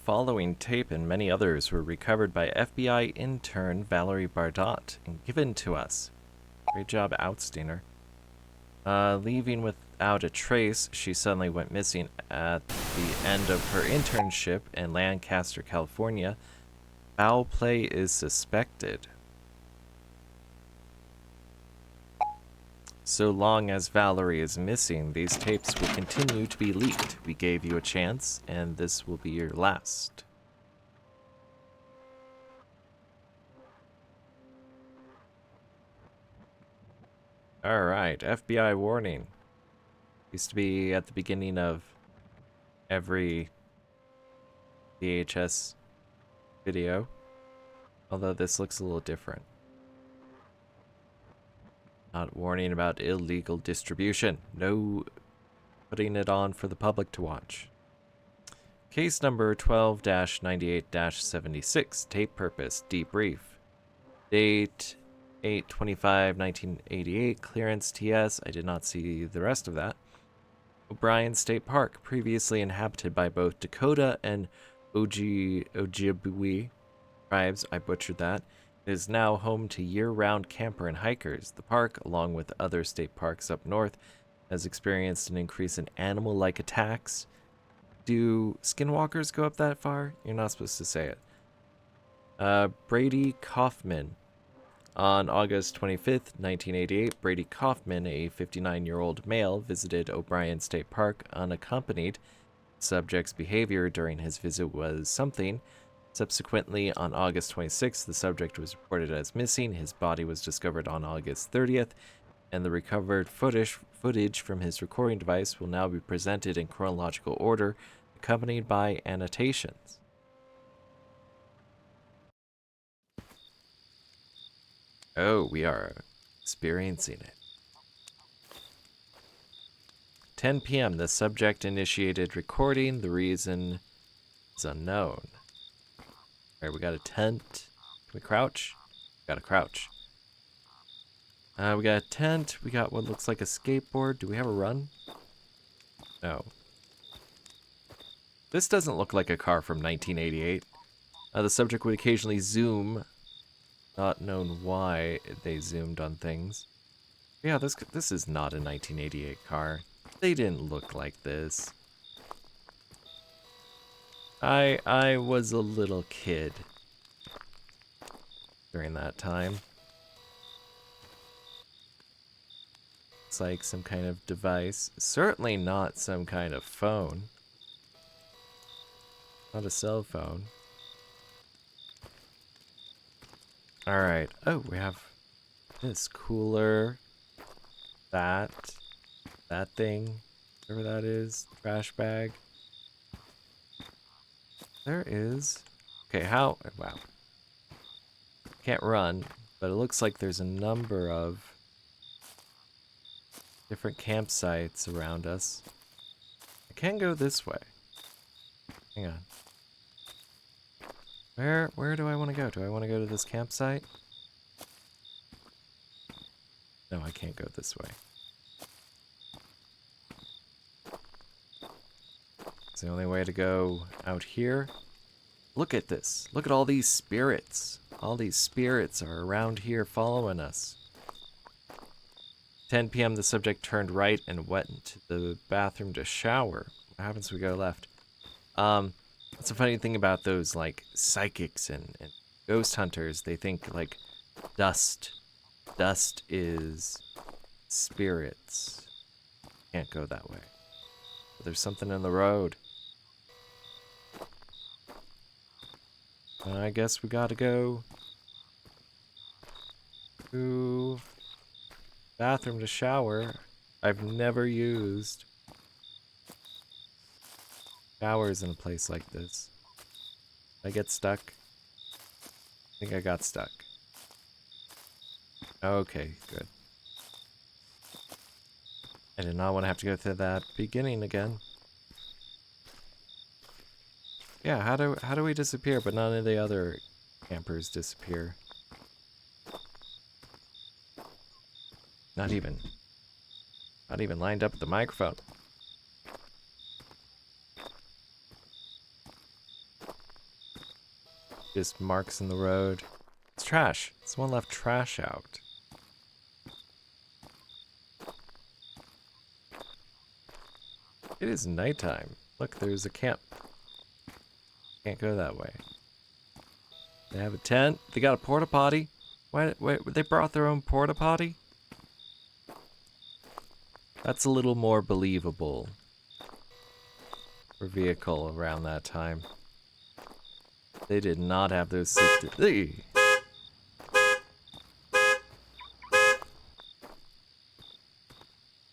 following tape and many others were recovered by FBI intern Valerie Bardot and given to us. Great job, Outsteiner. Leaving without a trace, she suddenly went missing at the end of her internship in Lancaster, California. Foul play is suspected. So long as Valerie is missing, these tapes will continue to be leaked. We gave you a chance, and this will be your last. Alright, FBI warning. Used to be at the beginning of every VHS video, although this looks a little different. Not warning about illegal distribution. No putting it on for the public to watch. Case number 12-98-76. Tape purpose. Debrief. Date 8/25/1988. Clearance TS. I did not see the rest of that. O'Brien State Park. Previously inhabited by both Dakota and Ojibwe tribes. I butchered that. It is now home to year-round camper and hikers. The park, along with other state parks up north, has experienced an increase in animal-like attacks. Do skinwalkers go up that far? You're not supposed to say it. Brady Kaufman. On August 25th, 1988, Brady Kaufman, a 59-year-old male, visited O'Brien State Park unaccompanied. The subject's behavior during his visit was something. Subsequently, on August 26th, the subject was reported as missing. His body was discovered on August 30th, and the recovered footage from his recording device will now be presented in chronological order, accompanied by annotations. Oh, we are experiencing it. 10 p.m., the subject initiated recording. The reason is unknown. Alright, we got a tent. Can we crouch? Gotta crouch. We got a tent. We got what looks like a skateboard. Do we have a run? No. This doesn't look like a car from 1988. The subject would occasionally zoom. Not known why they zoomed on things. Yeah, this is not a 1988 car. They didn't look like this. I was a little kid during that time. It's like some kind of device. Certainly not some kind of phone. Not a cell phone. Alright. Oh, we have this cooler. That thing. Whatever that is. Trash bag. There is... Okay, how... Wow. Can't run, but it looks like there's a number of different campsites around us. I can go this way. Hang on. Where do I want to go? Do I want to go to this campsite? No, I can't go this way. It's the only way to go out here. Look at this. Look at all these spirits. All these spirits are around here following us. 10 p.m. the subject turned right and went into the bathroom to shower. What happens if we go left? That's a funny thing about those, like, psychics and ghost hunters. They think, like, dust is spirits. Can't go that way. But there's something in the road. I guess we gotta go to bathroom to shower. I've never used showers in a place like this. Did I get stuck? I think I got stuck. Okay, good. I did not want to have to go through that beginning again. Yeah, how do we disappear but none of the other campers disappear? Not even lined up at the microphone. Just marks in the road. It's trash. Someone left trash out. It is nighttime. Look, there's a camp. Can't go that way. They have a tent. They got a porta potty. Why they brought their own porta potty? That's a little more believable for vehicle around that time. They did not have those sleep.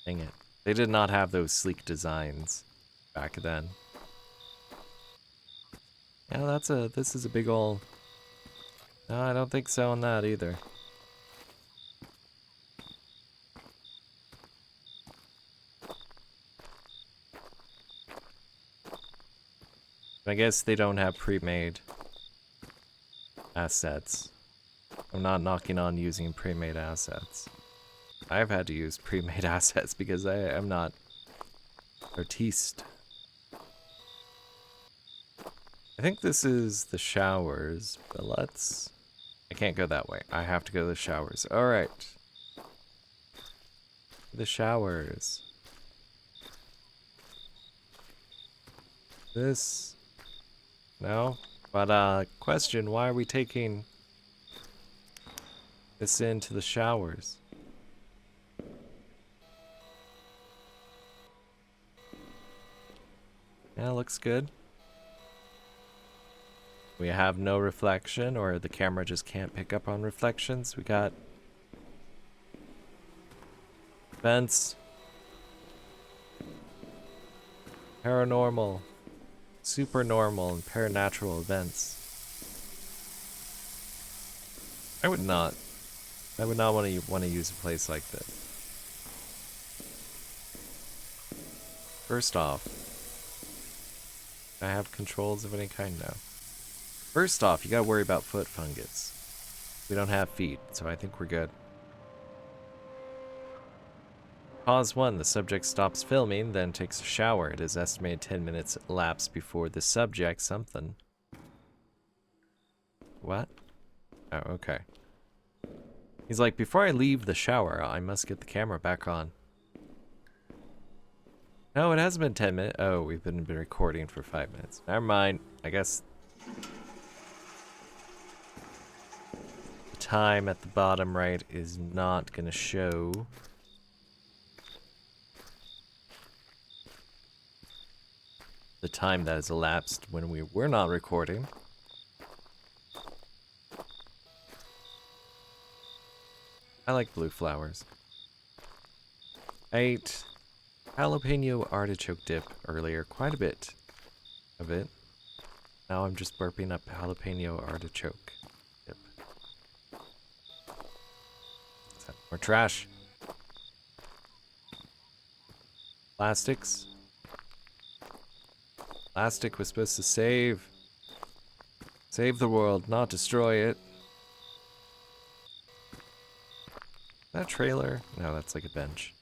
Dang it. They did not have those sleek designs back then. Yeah, this is a big ol'... No, I don't think so on that either. I guess they don't have pre-made assets. I'm not knocking on using pre-made assets. I've had to use pre-made assets because I am not artiste. I think this is the showers, but let's... I can't go that way. I have to go to the showers. Alright. The showers. This... No? But, question, why are we taking this into the showers? Yeah, looks good. We have no reflection, or the camera just can't pick up on reflections. We got vents, paranormal, supernormal, and paranatural events. I would not want to use a place like this. First off, I have controls of any kind now. First off, you gotta worry about foot fungus. We don't have feet, so I think we're good. Pause 1. The subject stops filming, then takes a shower. It is estimated 10 minutes elapse before the subject something. What? Oh, okay. He's like, before I leave the shower, I must get the camera back on. No, it hasn't been 10 minutes. Oh, we've been recording for 5 minutes. Never mind. I guess... time at the bottom right is not gonna show. The time that has elapsed when we were not recording. I like blue flowers. I ate jalapeno artichoke dip earlier, quite a bit of it. Now I'm just burping up jalapeno artichoke. More trash. Plastics. Plastic was supposed to save the world, not destroy it. Is that a trailer? No, that's like a bench.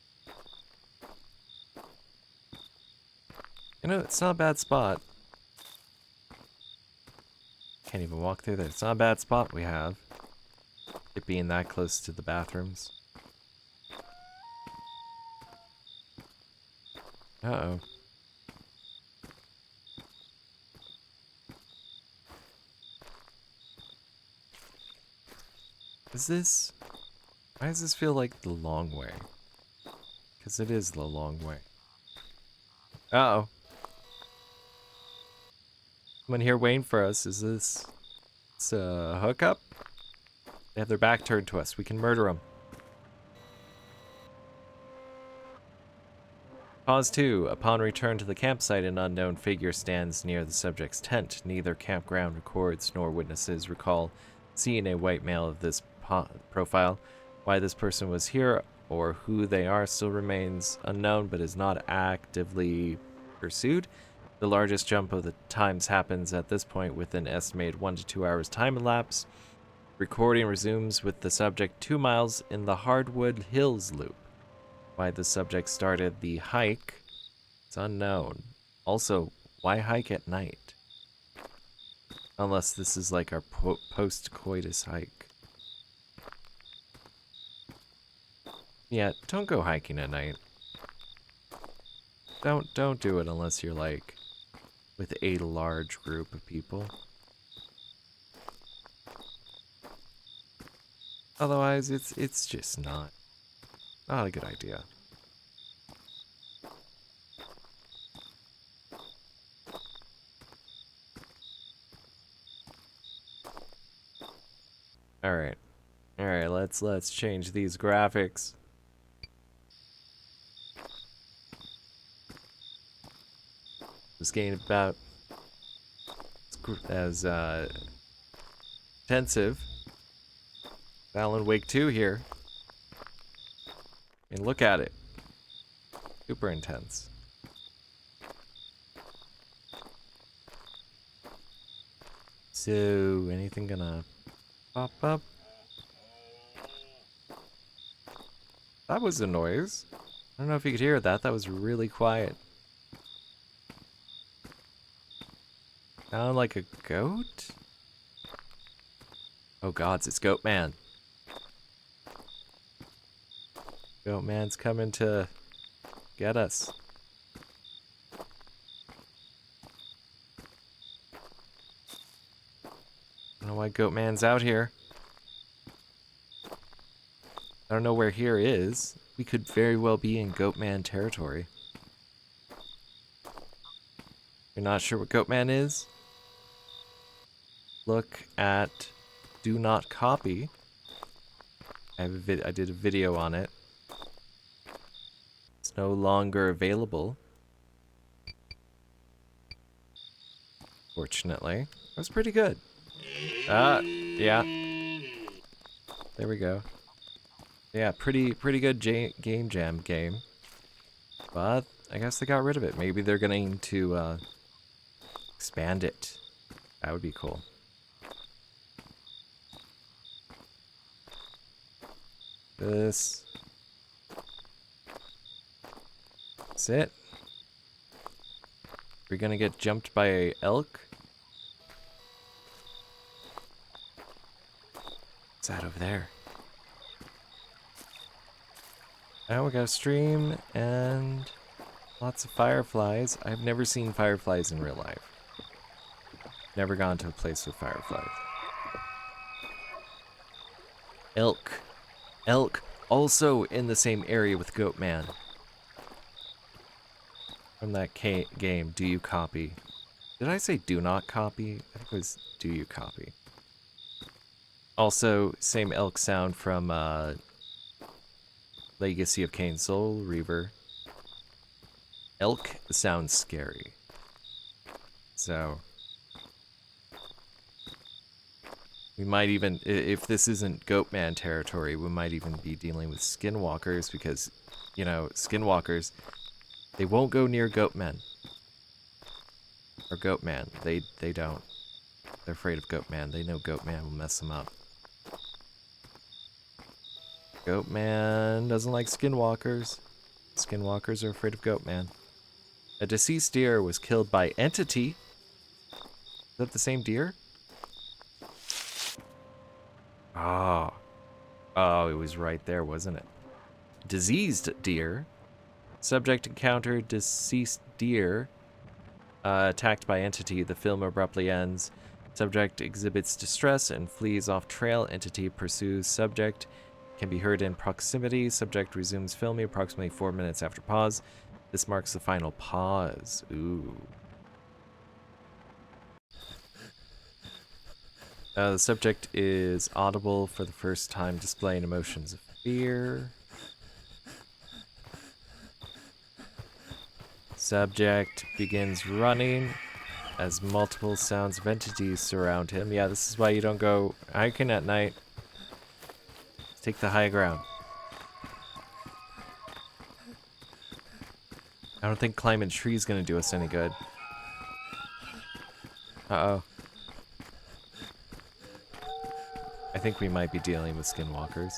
You know, it's not a bad spot. Can't even walk through there. It's not a bad spot we have. It being that close to the bathrooms. Uh-oh. Is this... Why does this feel like the long way? Because it is the long way. Uh-oh. Someone here waiting for us. Is this... It's a hookup? They have their back turned to us. We can murder them. Pause 2. Upon return to the campsite, an unknown figure stands near the subject's tent. Neither campground records nor witnesses recall seeing a white male of this profile. Why this person was here or who they are still remains unknown, but is not actively pursued. The largest jump of the times happens at this point with an estimated 1 to 2 hours time elapse. Recording resumes with the subject 2 miles in the Hardwood Hills loop. Why the subject started the hike, it's unknown. Also, why hike at night? Unless this is like our post-coitus hike. Yeah, don't go hiking at night. Don't do it unless you're like with a large group of people. Otherwise, it's just not a good idea. All right, let's change these graphics. This game about as intensive. Alan Wake 2 here. And look at it. Super intense. So, anything gonna pop up? That was a noise. I don't know if you could hear that. That was really quiet. Sound like a goat? Oh gods, it's Goat Man. Goat Man's coming to get us. I don't know why Goat Man's out here. I don't know where here is. We could very well be in Goat Man territory. You're not sure what Goat Man is? Look at Do Not Copy. I did a video on it. It's no longer available. Fortunately. That was pretty good. Yeah. There we go. Yeah, pretty good game jam game. But I guess they got rid of it. Maybe they're going to expand it. That would be cool. This. That's it. We're gonna get jumped by a elk. What's that over there? Now we got a stream and lots of fireflies. I've never seen fireflies in real life. Never gone to a place with fireflies. Elk. Elk, also in the same area with Goat Man. From that game, Do You Copy? Did I say Do Not Copy? I think it was Do You Copy. Also, same elk sound from Legacy of Kain Soul Reaver. Elk sounds scary. So we might even, if this isn't Goatman territory, we might even be dealing with skinwalkers because, you know, skinwalkers, they won't go near Goatmen. Or Goatman. They don't. They're afraid of Goatman. They know Goatman will mess them up. Goatman doesn't like skinwalkers. Skinwalkers are afraid of Goatman. A deceased deer was killed by entity. Is that the same deer? Oh. Oh, it was right there, wasn't it? Diseased deer. Subject encountered deceased deer. Attacked by entity. The film abruptly ends. Subject exhibits distress and flees off trail. Entity pursues subject. Can be heard in proximity. Subject resumes filming approximately 4 minutes after pause. This marks the final pause. Ooh. The subject is audible for the first time, displaying emotions of fear. Subject begins running as multiple sounds of entities surround him. Yeah, this is why you don't go hiking at night. Take the high ground. I don't think climbing trees is gonna do us any good. Uh-oh. I think we might be dealing with skinwalkers.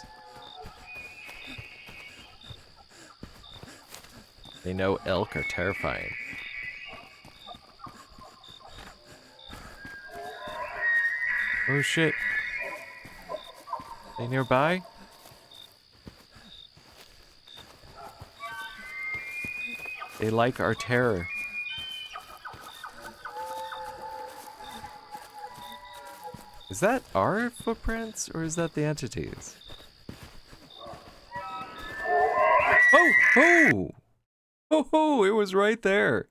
They know elk are terrifying. Oh shit. They nearby? They like our terror. Is that our footprints or is that the entities? Oh! Oh! Oh! Oh! It was right there.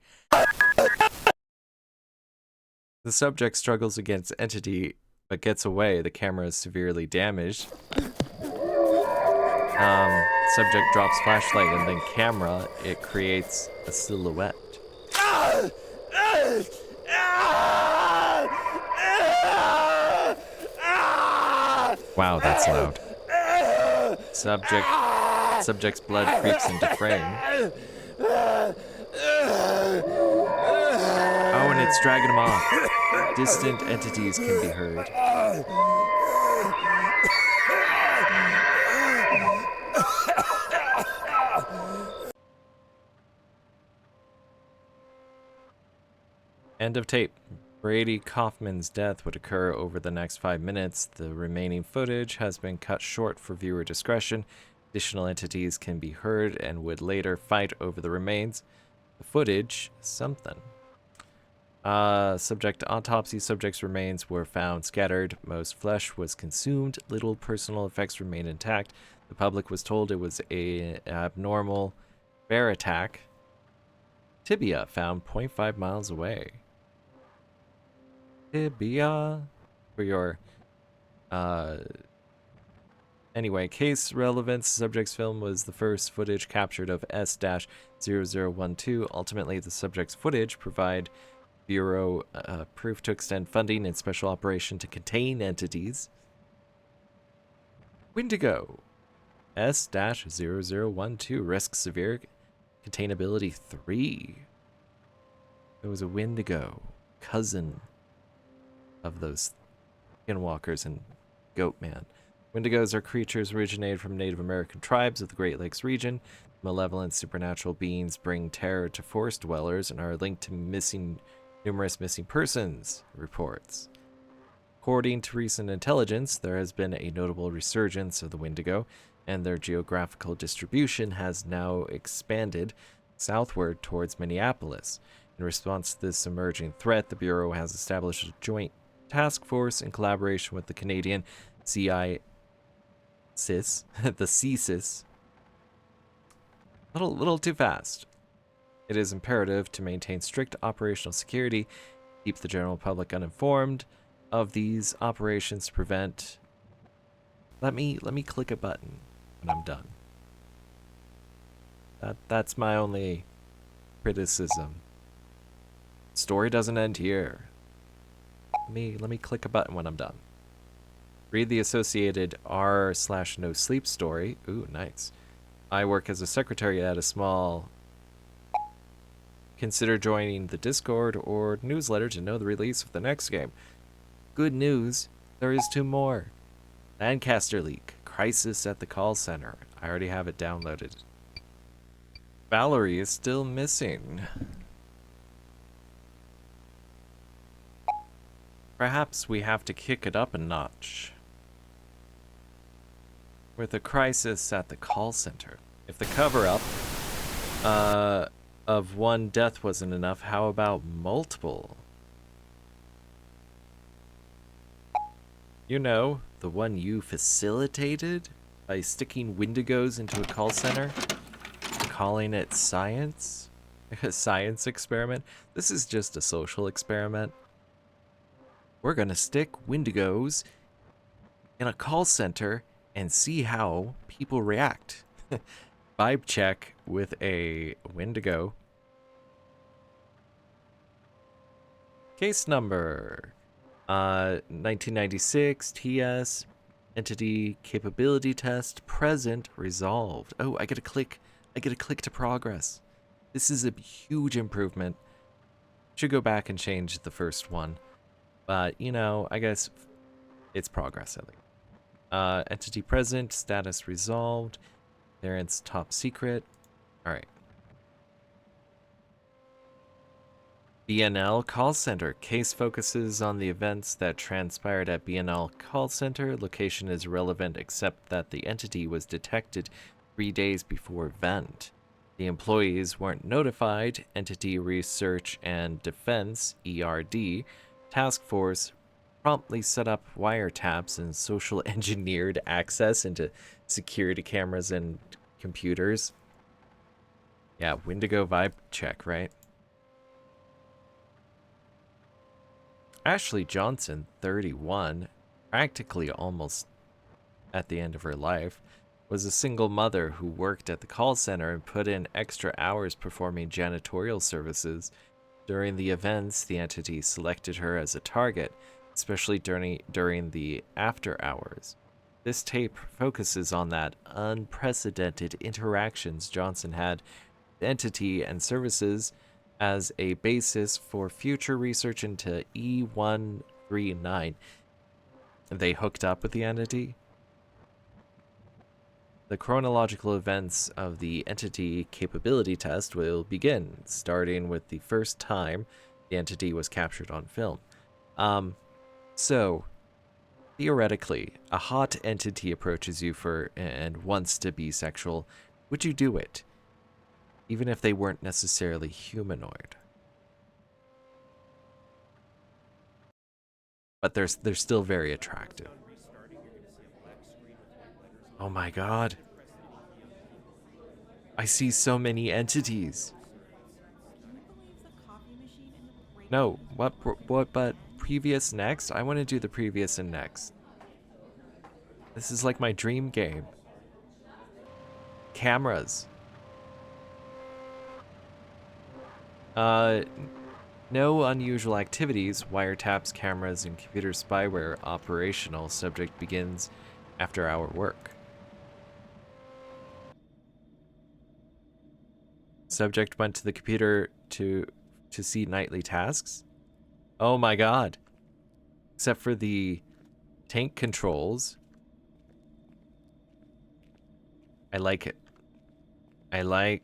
The subject struggles against entity but gets away. The camera is severely damaged. Subject drops flashlight and then camera. It creates a silhouette. Wow, that's loud. Subject's blood creeps into frame. Oh, and it's dragging him off. Distant entities can be heard. End of tape. Brady Kaufman's death would occur over the next 5 minutes. The remaining footage has been cut short for viewer discretion. Additional entities can be heard and would later fight over the remains. The footage, something. Subject autopsy. Subject's remains were found scattered. Most flesh was consumed. Little personal effects remain intact. The public was told it was an abnormal bear attack. Tibia found 0.5 miles away. Tibia for your anyway, case relevance. Subject's film was the first footage captured of S-0012. Ultimately, the subject's footage provide Bureau proof to extend funding and special operation to contain entities. Wendigo S-0012 risk severe containability 3. There was a Wendigo, cousin of those skinwalkers and Goatman. Wendigos are creatures originated from Native American tribes of the Great Lakes region. Malevolent supernatural beings bring terror to forest dwellers and are linked to numerous missing persons reports. According to recent intelligence, there has been a notable resurgence of the Wendigo, and their geographical distribution has now expanded southward towards Minneapolis. In response to this emerging threat, the Bureau has established a joint task force in collaboration with the Canadian CISIS, the CSIS. Little too fast. It is imperative to maintain strict operational security, keep the general public uninformed of these operations to prevent. Let me click a button when I'm done. That's my only criticism. Story doesn't end here. Let me click a button when I'm done. Read the associated r/no sleep story. Ooh, nice. I work as a secretary at a small. Consider joining the Discord or newsletter to know the release of the next game. Good news, there is 2 more. Lancaster Leak, Crisis at the Call Center. I already have it downloaded. Valerie is still missing. Perhaps we have to kick it up a notch. With a crisis at the call center. If the cover-up of one death wasn't enough, how about multiple? You know, the one you facilitated by sticking Wendigos into a call center, calling it science, a science experiment. This is just a social experiment. We're gonna stick Wendigos in a call center and see how people react. Vibe check with a Wendigo. Case number 1996 TS entity capability test present resolved. Oh, I get a click to progress. This is a huge improvement. Should go back and change the first one. But, you know, I guess it's progress at least. Entity present, status resolved, clearance top secret. Alright. BNL call center. Case focuses on the events that transpired at BNL call center. Location is relevant except that the entity was detected 3 days before event. The employees weren't notified. Entity Research and Defense, ERD, Task Force promptly set up wiretaps and social engineered access into security cameras and computers. Yeah, Wendigo vibe check, right? Ashley Johnson, 31, practically almost at the end of her life, was a single mother who worked at the call center and put in extra hours performing janitorial services. During the events, the entity selected her as a target, especially during the after hours. This tape focuses on that unprecedented interactions Johnson had with the entity and services as a basis for future research into E139. They hooked up with the entity. The chronological events of the entity capability test will begin, starting with the first time the entity was captured on film. So, theoretically, a hot entity approaches you and wants to be sexual. Would you do it? Even if they weren't necessarily humanoid. But they're still very attractive. Oh my god. I see so many entities. No, what, but previous next? I want to do the previous and next. This is like my dream game. Cameras. No unusual activities, wiretaps, cameras, and computer spyware operational. Subject begins after hour work. Subject went to the computer to see nightly tasks. Oh my god. Except for the tank controls. I like it. I like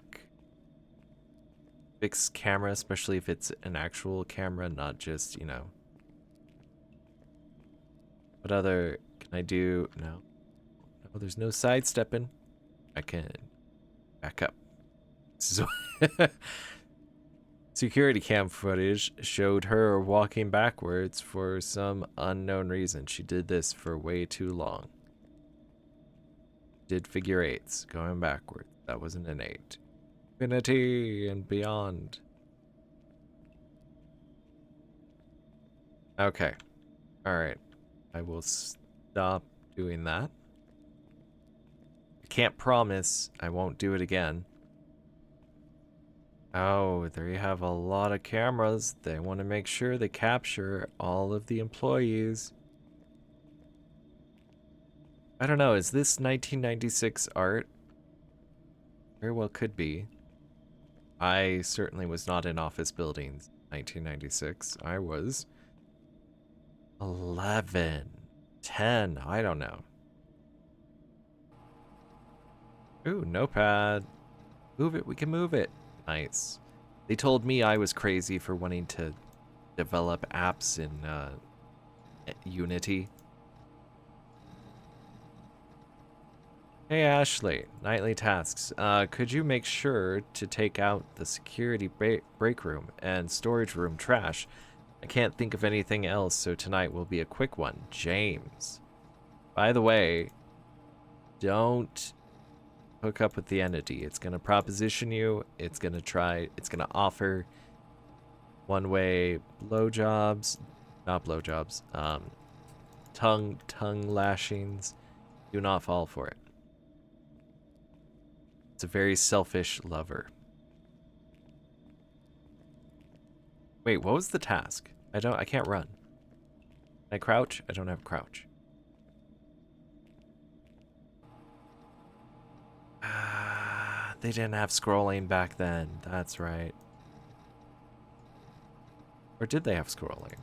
fixed camera, especially if it's an actual camera, not just, you know. What other can I do? No. No, there's no sidestepping. I can back up. So security cam footage showed her walking backwards for some unknown reason. She did this for way too long. Did figure eights going backwards. That wasn't an 8. Infinity and beyond. Okay. Alright. I will stop doing that. I can't promise I won't do it again. Oh, there you have a lot of cameras. They want to make sure they capture all of the employees. I don't know, is this 1996 art? Very well could be. I certainly was not in office buildings 1996. I was 11, 10, I don't know. Ooh, notepad. Move it, we can move it. Nice. They told me I was crazy for wanting to develop apps in Unity. Hey Ashley, nightly tasks. Could you make sure to take out the security break room and storage room trash? I can't think of anything else, so tonight will be a quick one. James. By the way, don't hook up with the entity. It's gonna proposition you. It's gonna offer one-way blowjobs, not blowjobs, tongue lashings. Do not fall for it. It's a very selfish lover. Wait, what was the task? I can't run. Can I crouch? I don't have crouch. They didn't have scrolling back then. That's right. Or did they have scrolling?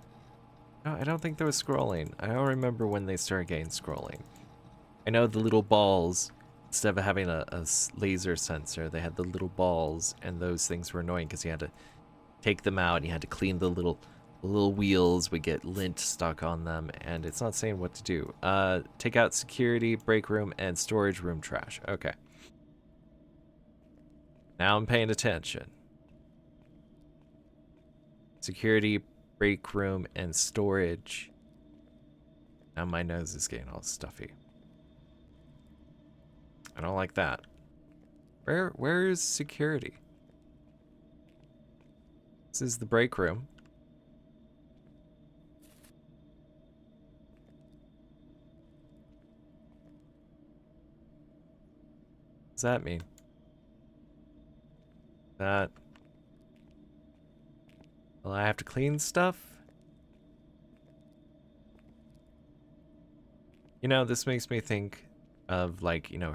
No, I don't think there was scrolling. I don't remember when they started getting scrolling. I know the little balls, instead of having a laser sensor, they had the little balls, and those things were annoying because you had to take them out, and you had to clean the little wheels would get lint stuck on them, and it's not saying what to do. Take out security, break room, and storage room trash. Okay. Now I'm paying attention. Security, break room, and storage. Now my nose is getting all stuffy. I don't like that. Where is security? This is the break room. What does that mean? That... Well, I have to clean stuff? You know, this makes me think of, like, you know,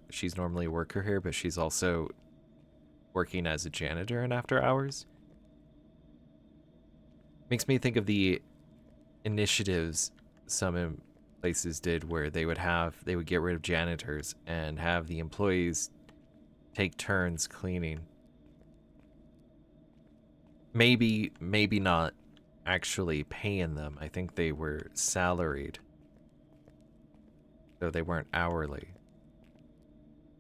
she's normally a worker here, but she's also working as a janitor in after hours. Makes me think of the initiatives some places did where they would get rid of janitors and have the employees take turns cleaning. Maybe not actually paying them. I think they were salaried. So they weren't hourly.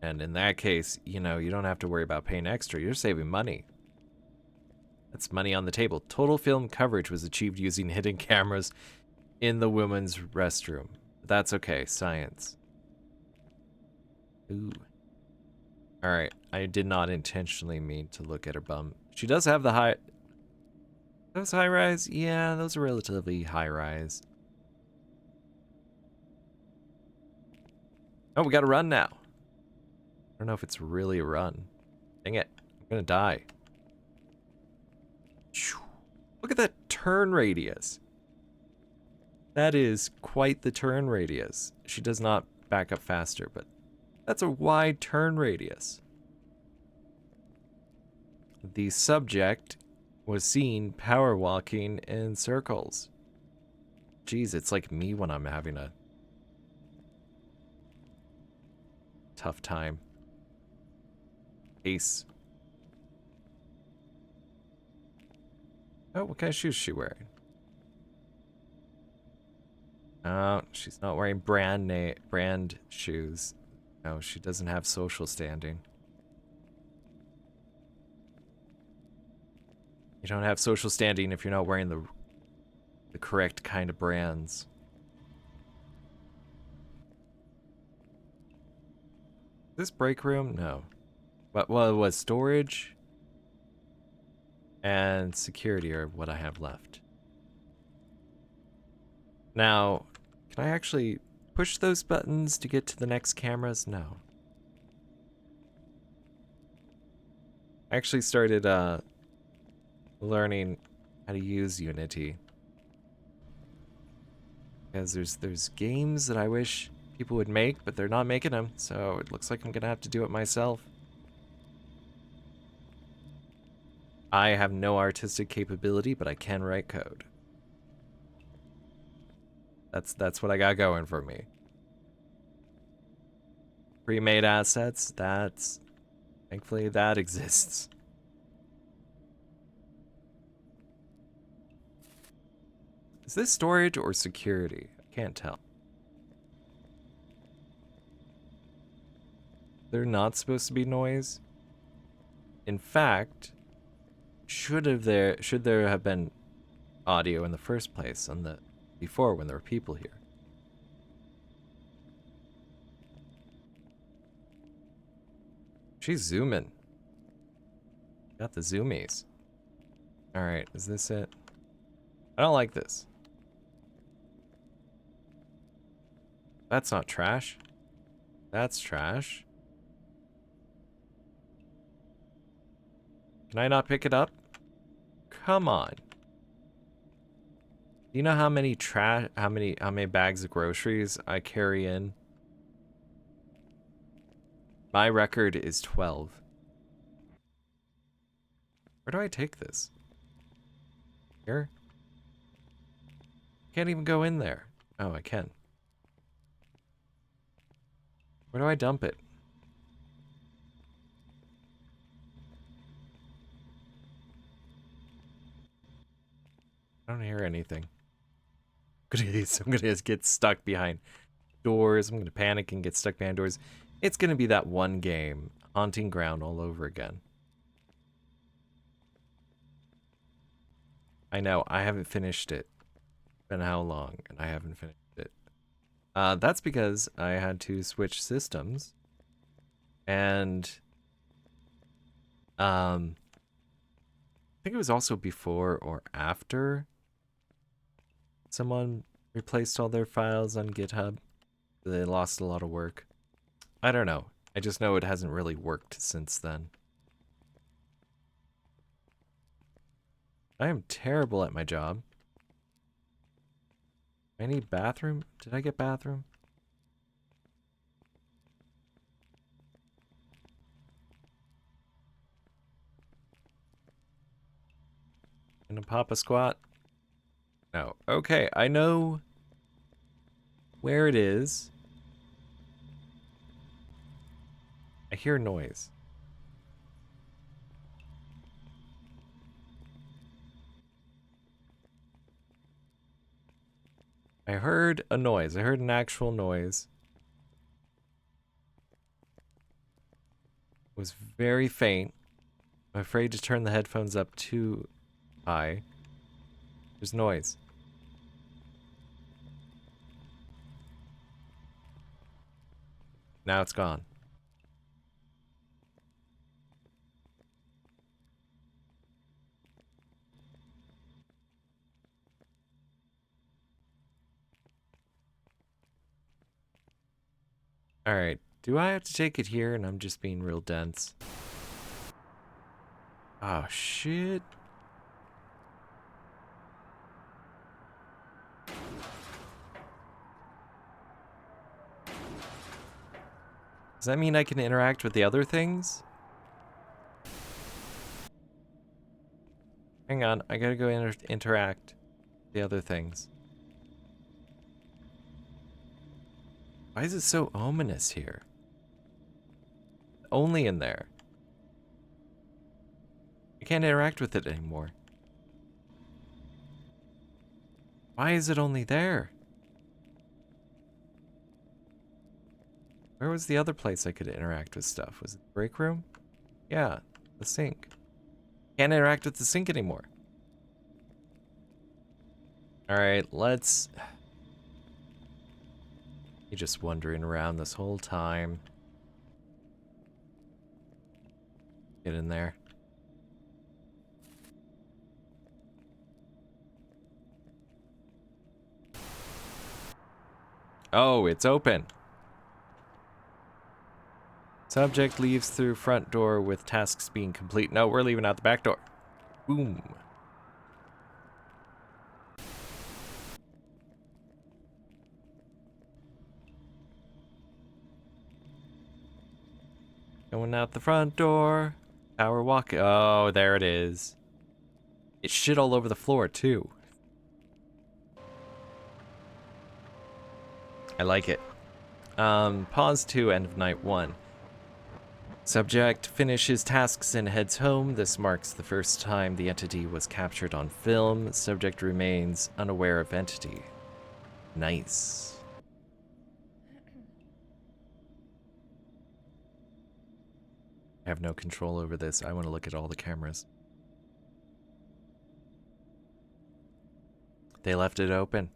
And in that case, you know, you don't have to worry about paying extra. You're saving money. That's money on the table. Total film coverage was achieved using hidden cameras in the women's restroom. That's okay. Science. Ooh. Alright. I did not intentionally mean to look at her bum. She does have the high... Those high rise? Yeah, those are relatively high rise. Oh, we gotta run now. I don't know if it's really a run. Dang it. I'm gonna die. Look at that turn radius. That is quite the turn radius. She does not back up faster, but that's a wide turn radius. The subject was seen power walking in circles. Jeez, it's like me when I'm having a tough time. Ace. Oh, what kind of shoes is she wearing? Oh, she's not wearing brand shoes. No, she doesn't have social standing. You don't have social standing if you're not wearing the correct kind of brands. This break room? No. Well, it was storage and security are what I have left. Now, can I actually push those buttons to get to the next cameras? No. I actually started learning how to use Unity. Because there's games that I wish people would make, but they're not making them, so it looks like I'm gonna have to do it myself. I have no artistic capability, but I can write code. That's what I got going for me. Pre-made assets, thankfully that exists. Is this storage or security? I can't tell. They're not supposed to be noise. In fact, should there have been audio in the first place before when there were people here? She's zooming. Got the zoomies. Alright, is this it? I don't like this. That's not trash. That's trash. Can I not pick it up? Come on. Do you know how many bags of groceries I carry in? My record is 12. Where do I take this? Here? Can't even go in there. Oh, I can. Where do I dump it? I don't hear anything. I'm gonna get stuck behind doors. I'm gonna panic and get stuck behind doors. It's gonna be that one game, Haunting Ground, all over again. I know, I haven't finished it. Been how long? And I haven't finished it. That's because I had to switch systems. And I think it was also before or after someone replaced all their files on GitHub. They lost a lot of work. I don't know. I just know it hasn't really worked since then. I am terrible at my job. I need bathroom? Did I get bathroom? Gonna pop a squat? No. Okay, I know where it is. I hear noise. I heard a noise. I heard an actual noise. It was very faint. I'm afraid to turn the headphones up too high. There's noise. Now it's gone. Alright, do I have to take it here and I'm just being real dense? Oh, shit. Does that mean I can interact with the other things? Hang on, I gotta go interact with the other things. Why is it so ominous here? Only in there. I can't interact with it anymore. Why is it only there? Where was the other place I could interact with stuff? Was it the break room? Yeah, the sink. Can't interact with the sink anymore. Alright, let's... You're just wandering around this whole time. Get in there. Oh, it's open. Subject leaves through front door with tasks being complete. No, we're leaving out the back door. Boom. Going out the front door. Power walk. Oh, there it is. It's shit all over the floor, too. I like it. Pause 2, end of night 1. Subject finishes tasks and heads home. This marks the first time the entity was captured on film. Subject remains unaware of entity. Nice. I have no control over this. I want to look at all the cameras. They left it open.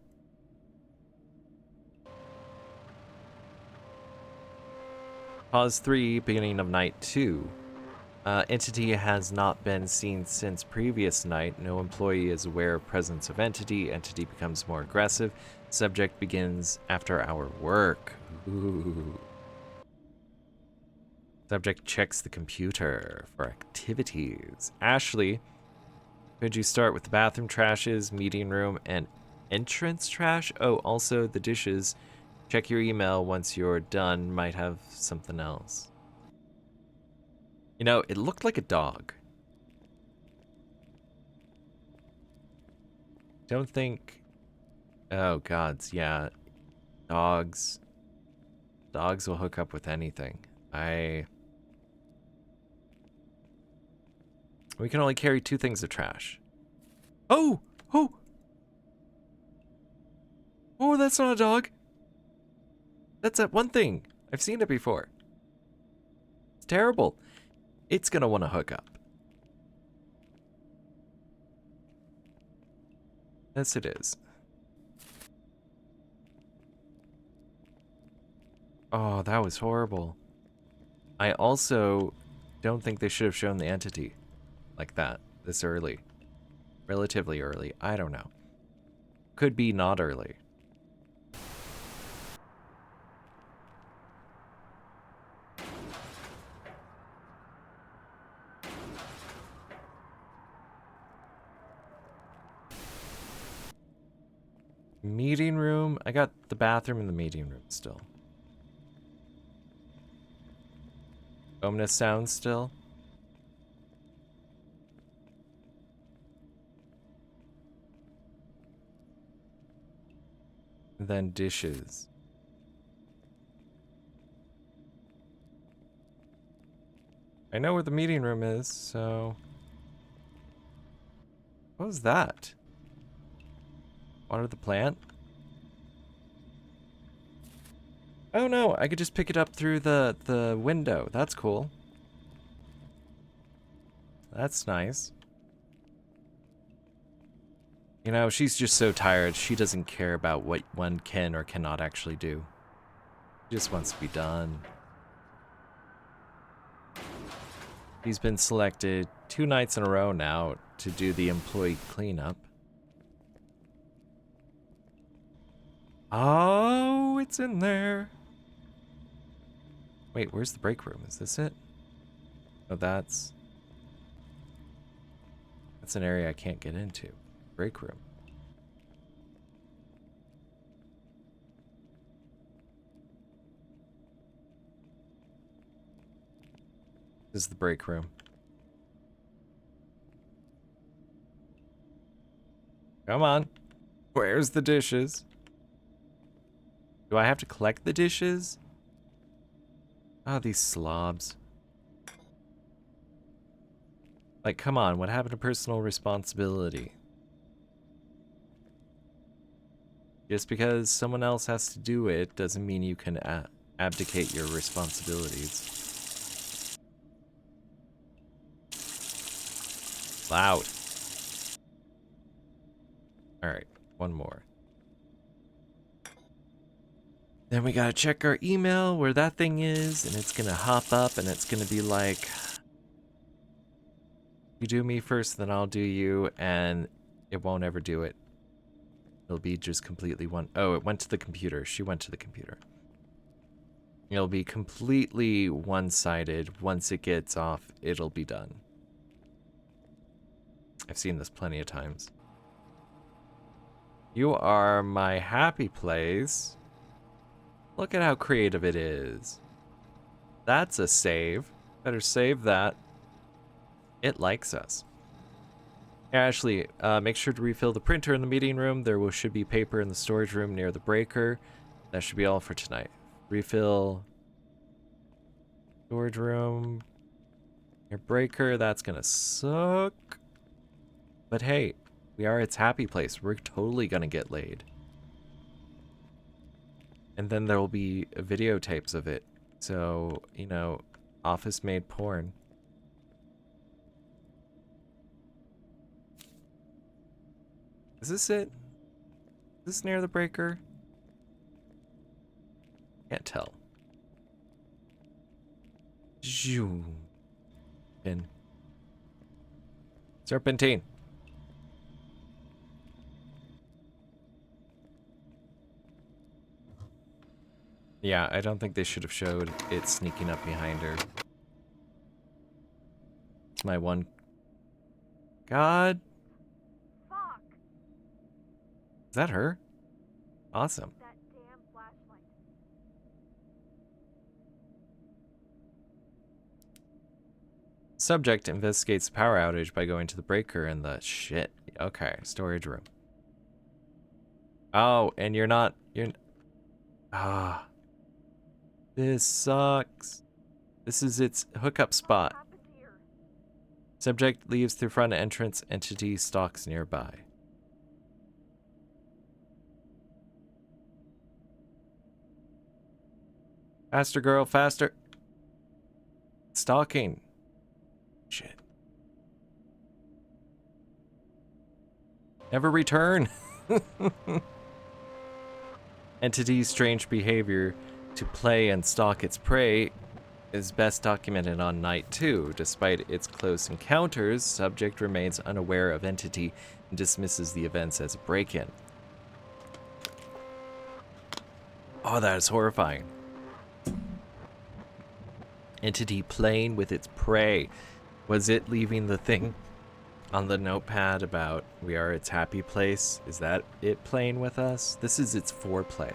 Pause 3, beginning of night 2. Entity has not been seen since previous night. No employee is aware of presence of entity. Entity becomes more aggressive. Subject begins after hour work. Ooh. Subject checks the computer for activities. Ashley, could you start with the bathroom trashes, meeting room, and entrance trash? Oh, also the dishes. Check your email once you're done. Might have something else. You know, it looked like a dog. Don't think... Oh, gods, yeah. Dogs. Dogs will hook up with anything. We can only carry 2 things of trash. Oh! Oh! Oh, that's not a dog. That's that one thing. I've seen it before. It's terrible. It's gonna want to hook up. Yes, it is. Oh, that was horrible. I also don't think they should have shown the entity like that this early. Relatively early. I don't know. Could be not early. Meeting room. I got the bathroom and the meeting room still. Ominous sounds still. And then dishes. I know where the meeting room is, so... What was that? Water the plant? Oh no, I could just pick it up through the window. That's cool. That's nice. You know, she's just so tired, she doesn't care about what one can or cannot actually do. She just wants to be done. He's been selected 2 nights in a row now to do the employee cleanup. Oh, it's in there. Wait, where's the break room? Is this it? Oh, that's an area I can't get into. Break room. This is the break room. Come on. Where's the dishes? Do I have to collect the dishes? Oh, these slobs. Like, come on, what happened to personal responsibility? Just because someone else has to do it doesn't mean you can abdicate your responsibilities. Loud. Alright, one more. Then we gotta check our email where that thing is, and it's gonna hop up and it's gonna be like, you do me first, then I'll do you, and it won't ever do it. It'll be just completely one. Oh, it went to the computer. She went to the computer. It'll be completely one-sided. Once it gets off, it'll be done. I've seen this plenty of times. You are my happy place. Look at how creative it is. That's a save. Better save that. It likes us. Ashley, make sure to refill the printer in the meeting room. There should be paper in the storage room near the breaker. That should be all for tonight. Refill storage room. Your breaker, that's gonna suck. But hey, we are its happy place. We're totally gonna get laid. And then there will be videotapes of it. So, you know, office-made porn. Is this it? Is this near the breaker? Can't tell. Zoom. Pin. Serpentine. Yeah, I don't think they should have showed it sneaking up behind her. It's my one. God. Fuck. Is that her? Awesome. That damn flashlight. Subject investigates the power outage by going to the breaker and the shit. Okay, storage room. Oh, and you're not. Ah. This sucks. This is its hookup spot. What happened here? Subject leaves through front entrance. Entity stalks nearby. Faster, girl, faster. Stalking. Shit. Never return. Entity's strange behavior to play and stalk its prey is best documented on night 2. Despite its close encounters, subject remains unaware of entity and dismisses the events as a break-in. Oh, that is horrifying. Entity playing with its prey. Was it leaving the thing on the notepad about we are its happy place? Is that it playing with us? This is its foreplay.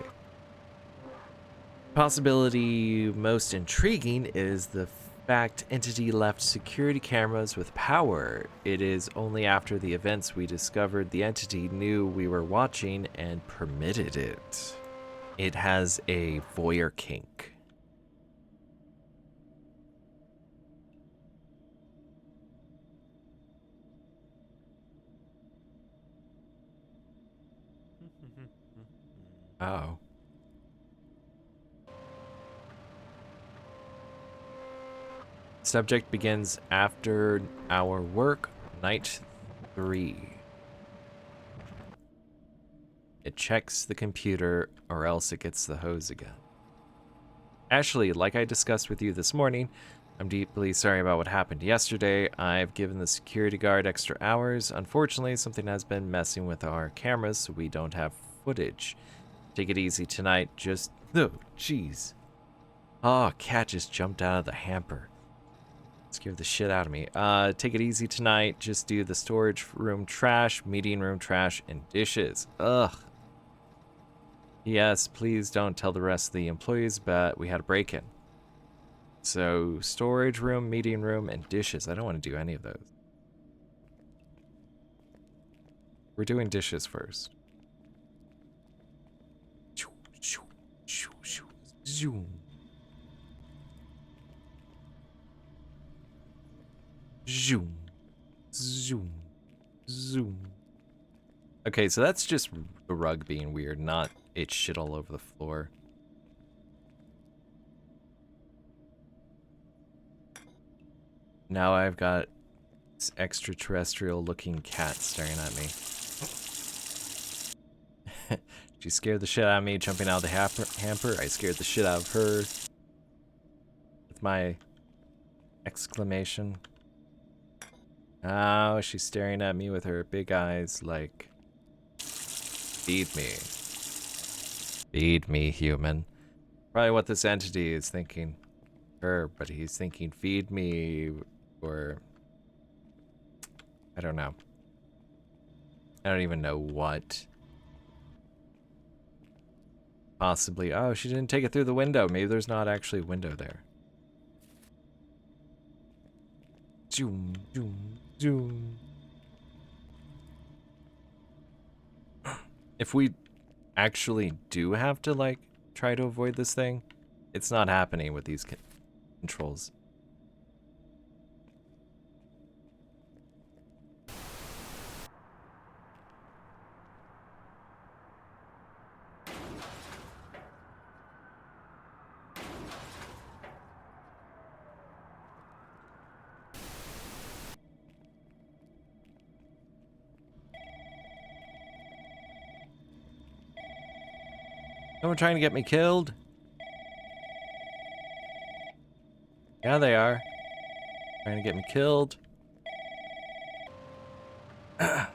Possibility most intriguing is the fact entity left security cameras with power. It is only after the events we discovered the entity knew we were watching and permitted it. It has a voyeur kink. Oh. Subject begins after our work, night 3. It checks the computer or else it gets the hose again. Ashley, like I discussed with you this morning, I'm deeply sorry about what happened yesterday. I've given the security guard extra hours. Unfortunately, something has been messing with our cameras, so we don't have footage. Take it easy tonight. Just... Oh, jeez. Oh, cat just jumped out of the hamper. Scared the shit out of me. Take it easy tonight. Just do the storage room trash, meeting room trash, and dishes. Ugh. Yes, please don't tell the rest of the employees, but we had a break-in. So, storage room, meeting room, and dishes. I don't want to do any of those. We're doing dishes first. Zoom. Zoom. Zoom. Zoom. Okay, so that's just the rug being weird, not it shit all over the floor. Now I've got this extraterrestrial looking cat staring at me. She scared the shit out of me jumping out of the hamper. I scared the shit out of her with my exclamation. Now she's staring at me with her big eyes like, feed me. Feed me, human. Probably what this entity is thinking. Her, but he's thinking feed me, or I don't know. I don't even know what. Possibly. Oh, she didn't take it through the window. Maybe there's not actually a window there. Zoom, zoom, zoom. If we actually do have to, like, try to avoid this thing, it's not happening with these controls. Someone trying to get me killed? Yeah, they are. Trying to get me killed. Hello?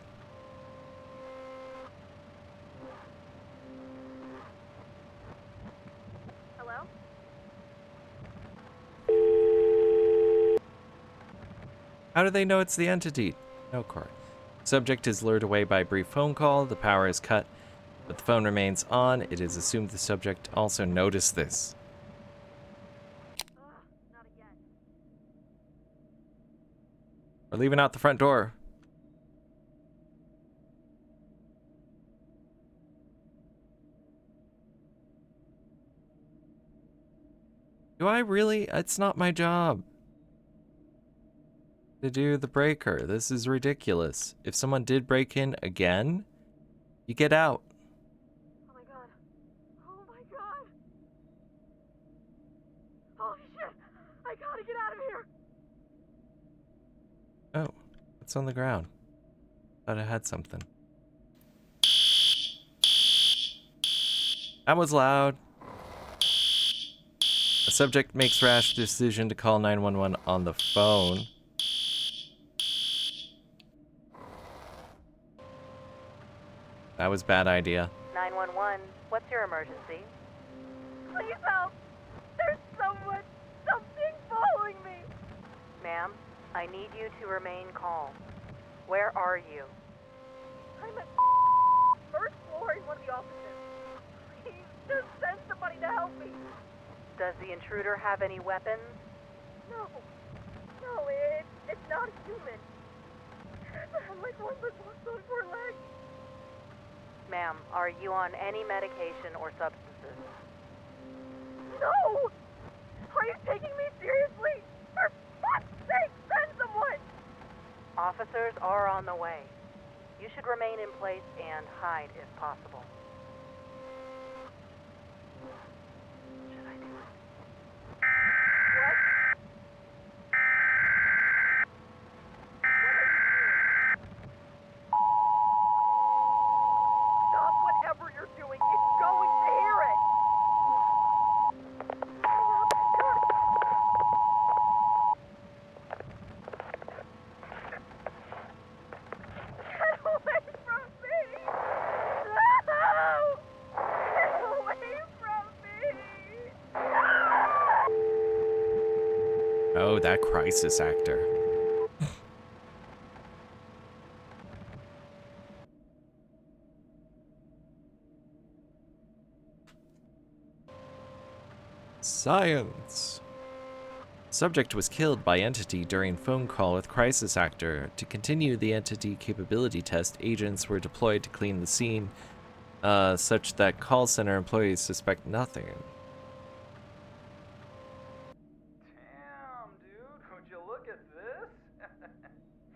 How do they know it's the entity? No card. Subject is lured away by a brief phone call. The power is cut, but the phone remains on. It is assumed the subject also noticed this. Not again. We're leaving out the front door. Do I really? It's not my job to do the breaker. This is ridiculous. If someone did break in again, you get out. Oh my god. Oh my god. Holy shit! I gotta get out of here! Oh, it's on the ground. Thought I had something. That was loud. A subject makes rash decision to call 911 on the phone. That was bad idea. 911, what's your emergency? Please help! There's something following me! Ma'am, I need you to remain calm. Where are you? I'm at first floor in one of the offices. Please, just send somebody to help me! Does the intruder have any weapons? No, it's not a human. I'm like one that walks on four legs. Ma'am, are you on any medication or substances? No! Are you taking me seriously? For fuck's sake, send someone! Officers are on the way. You should remain in place and hide if possible. Should I do it? What? Stop whatever you're doing. It's going to hear it. Get away from me! No! Get away from me! Oh, that crisis actor. Science. Subject was killed by entity during phone call with crisis actor. To continue the entity capability test, agents were deployed to clean the scene, such that call center employees suspect nothing. Damn, dude, would you look at this?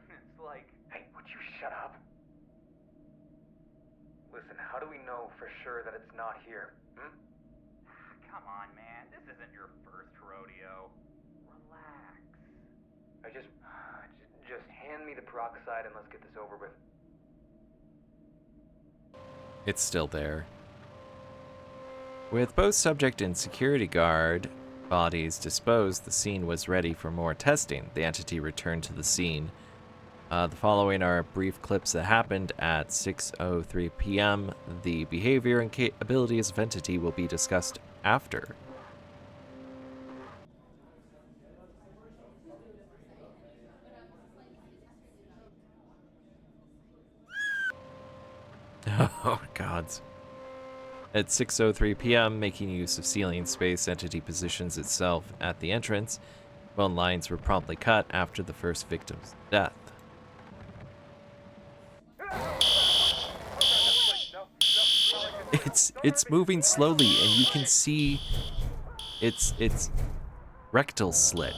It's like, hey, would you shut up? Listen, how do we know for sure that it's not here? Come on, man, this isn't your first rodeo. Relax. Just hand me the peroxide and let's get this over with. It's still there. With both subject and security guard bodies disposed, the scene was ready for more testing. The entity returned to the scene. The following are brief clips that happened at 6:03 p.m. The behavior and abilities of entity will be discussed after. Oh, gods. At 6:03 p.m., making use of ceiling space, entity positions itself at the entrance. Phone lines were promptly cut after the first victim's death. It's moving slowly, and you can see its rectal slit.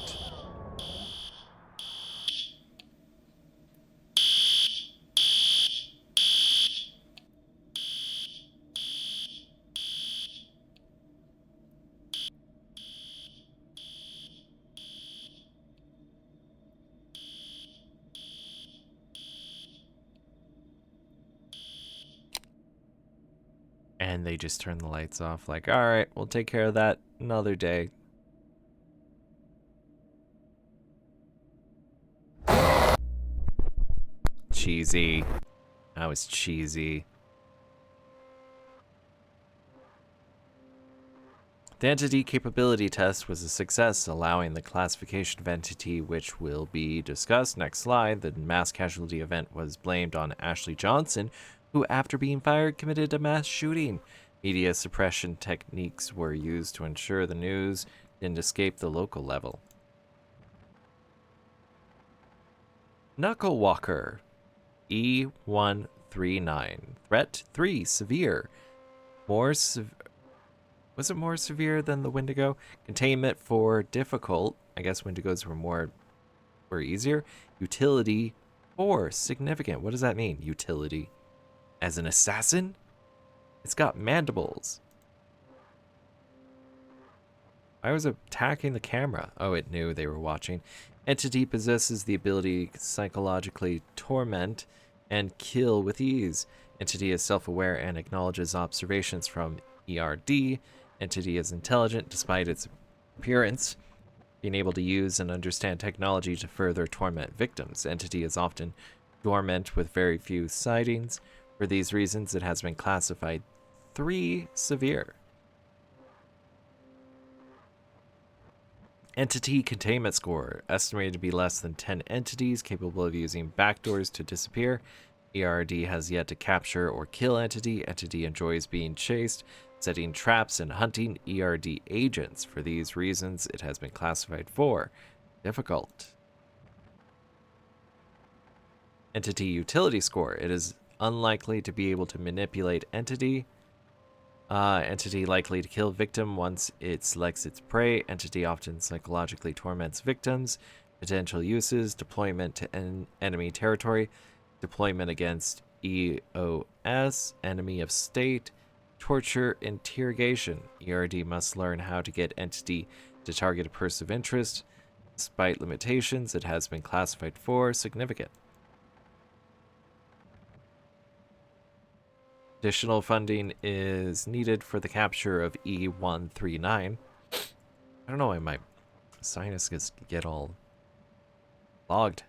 And they just turn the lights off, like, all right, we'll take care of that another day. Cheesy. That was cheesy. The entity capability test was a success, allowing the classification of entity, which will be discussed next slide. The mass casualty event was blamed on Ashley Johnson, who, after being fired, committed a mass shooting. Media suppression techniques were used to ensure the news didn't escape the local level. Knuckle Walker. E139. Threat 3. Severe. Was it more severe than the Wendigo? Containment 4. Difficult. I guess Wendigos were easier. Utility 4. Significant. What does that mean? Utility. As an assassin? It's got mandibles. I was attacking the camera. Oh, it knew they were watching. Entity possesses the ability to psychologically torment and kill with ease. Entity is self-aware and acknowledges observations from ERD. Entity is intelligent despite its appearance, being able to use and understand technology to further torment victims. Entity is often dormant with very few sightings. For these reasons, it has been classified 3 severe. Entity containment score, estimated to be less than 10 entities capable of using backdoors to disappear. ERD has yet to capture or kill entity. Entity enjoys being chased, setting traps, and hunting ERD agents. For these reasons, it has been classified 4. Difficult. Entity utility score, it is unlikely to be able to manipulate entity. Entity likely to kill victim once it selects its prey. Entity often psychologically torments victims. Potential uses: deployment to enemy territory, deployment against EOS, enemy of state, torture, interrogation. ERD must learn how to get entity to target a person of interest. Despite limitations, it has been classified 4. Significant. Additional funding is needed for the capture of E139. I don't know why my sinuses get all logged.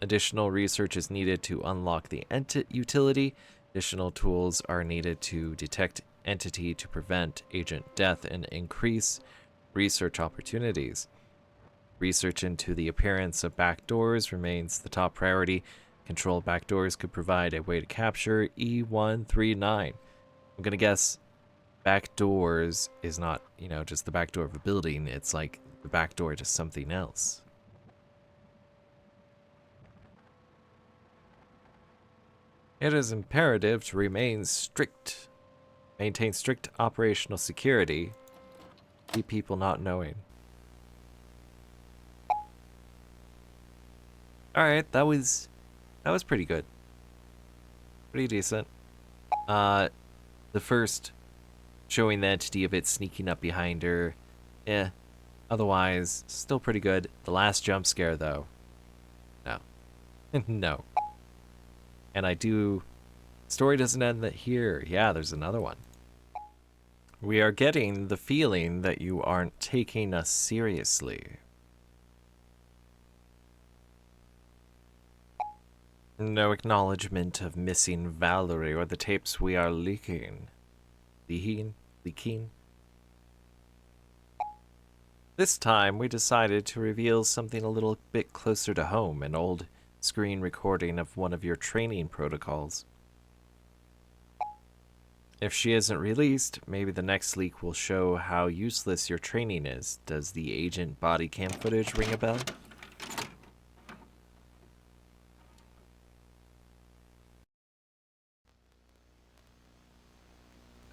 Additional research is needed to unlock the utility. Additional tools are needed to detect entity to prevent agent death and increase research opportunities. Research into the appearance of backdoors remains the top priority. Control backdoors could provide a way to capture E139. I'm gonna guess backdoors is not, just the back door of a building. It's like the back door to something else. It is imperative to maintain strict operational security. Keep people not knowing. Alright, that was pretty good. Pretty decent. The first showing the entity of it sneaking up behind her. Otherwise, still pretty good. The last jump scare, though. No. No. And story doesn't end here. Yeah, there's another one. We are getting the feeling that you aren't taking us seriously. No acknowledgement of missing Valerie or the tapes we are leaking. Leaking? This time, we decided to reveal something a little bit closer to home, an old screen recording of one of your training protocols. If she isn't released, maybe the next leak will show how useless your training is. Does the agent body cam footage ring a bell?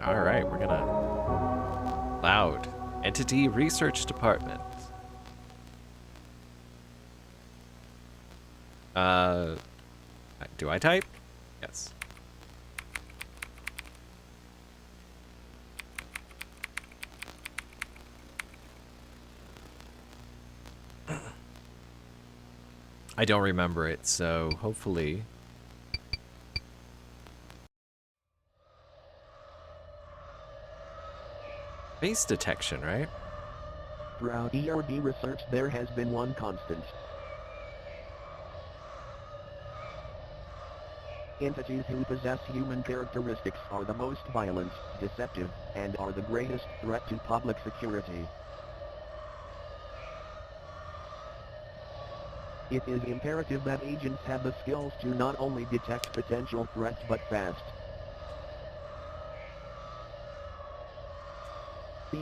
Alright, we're gonna... Loud. Entity Research Department. Do I type? Yes. I don't remember it, so hopefully... Face detection, right? Throughout ERD research there has been one constant. Entities who possess human characteristics are the most violent, deceptive, and are the greatest threat to public security. It is imperative that agents have the skills to not only detect potential threats but fast.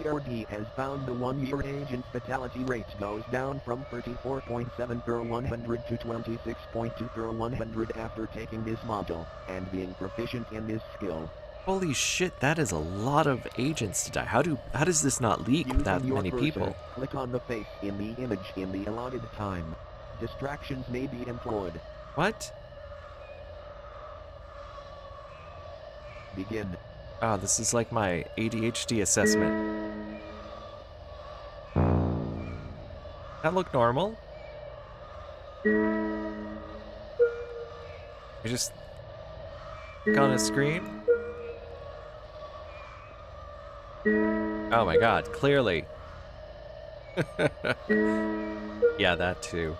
ERD has found the one-year agent fatality rate goes down from 34.7 per 100 to 26.2 per 100 after taking this module, and being proficient in this skill. Holy shit, that is a lot of agents to die. How does this not leak Using that your many cursor, people? click on the face in the image in the allotted time. Distractions may be employed. What? Begin. Oh, this is like my ADHD assessment. That look normal? I just click on a screen? Oh my god, clearly. Yeah, that too.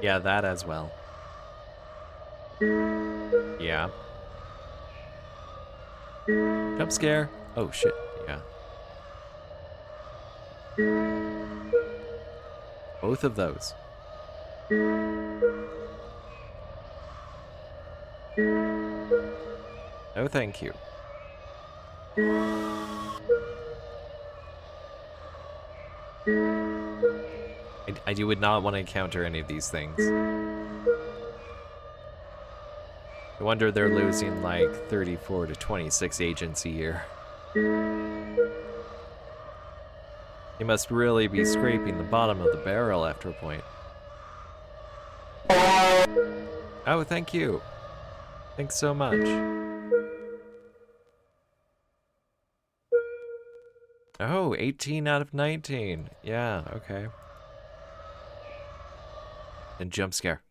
Yeah, that as well. Yeah. Jump scare. Oh shit, yeah. Both of those. No thank you. I would not want to encounter any of these things. I wonder they're losing like 34 to 26 agents a year. They must really be scraping the bottom of the barrel after a point. Oh, thank you. Thanks so much. Oh, 18 out of 19. Yeah, okay. And jump scare.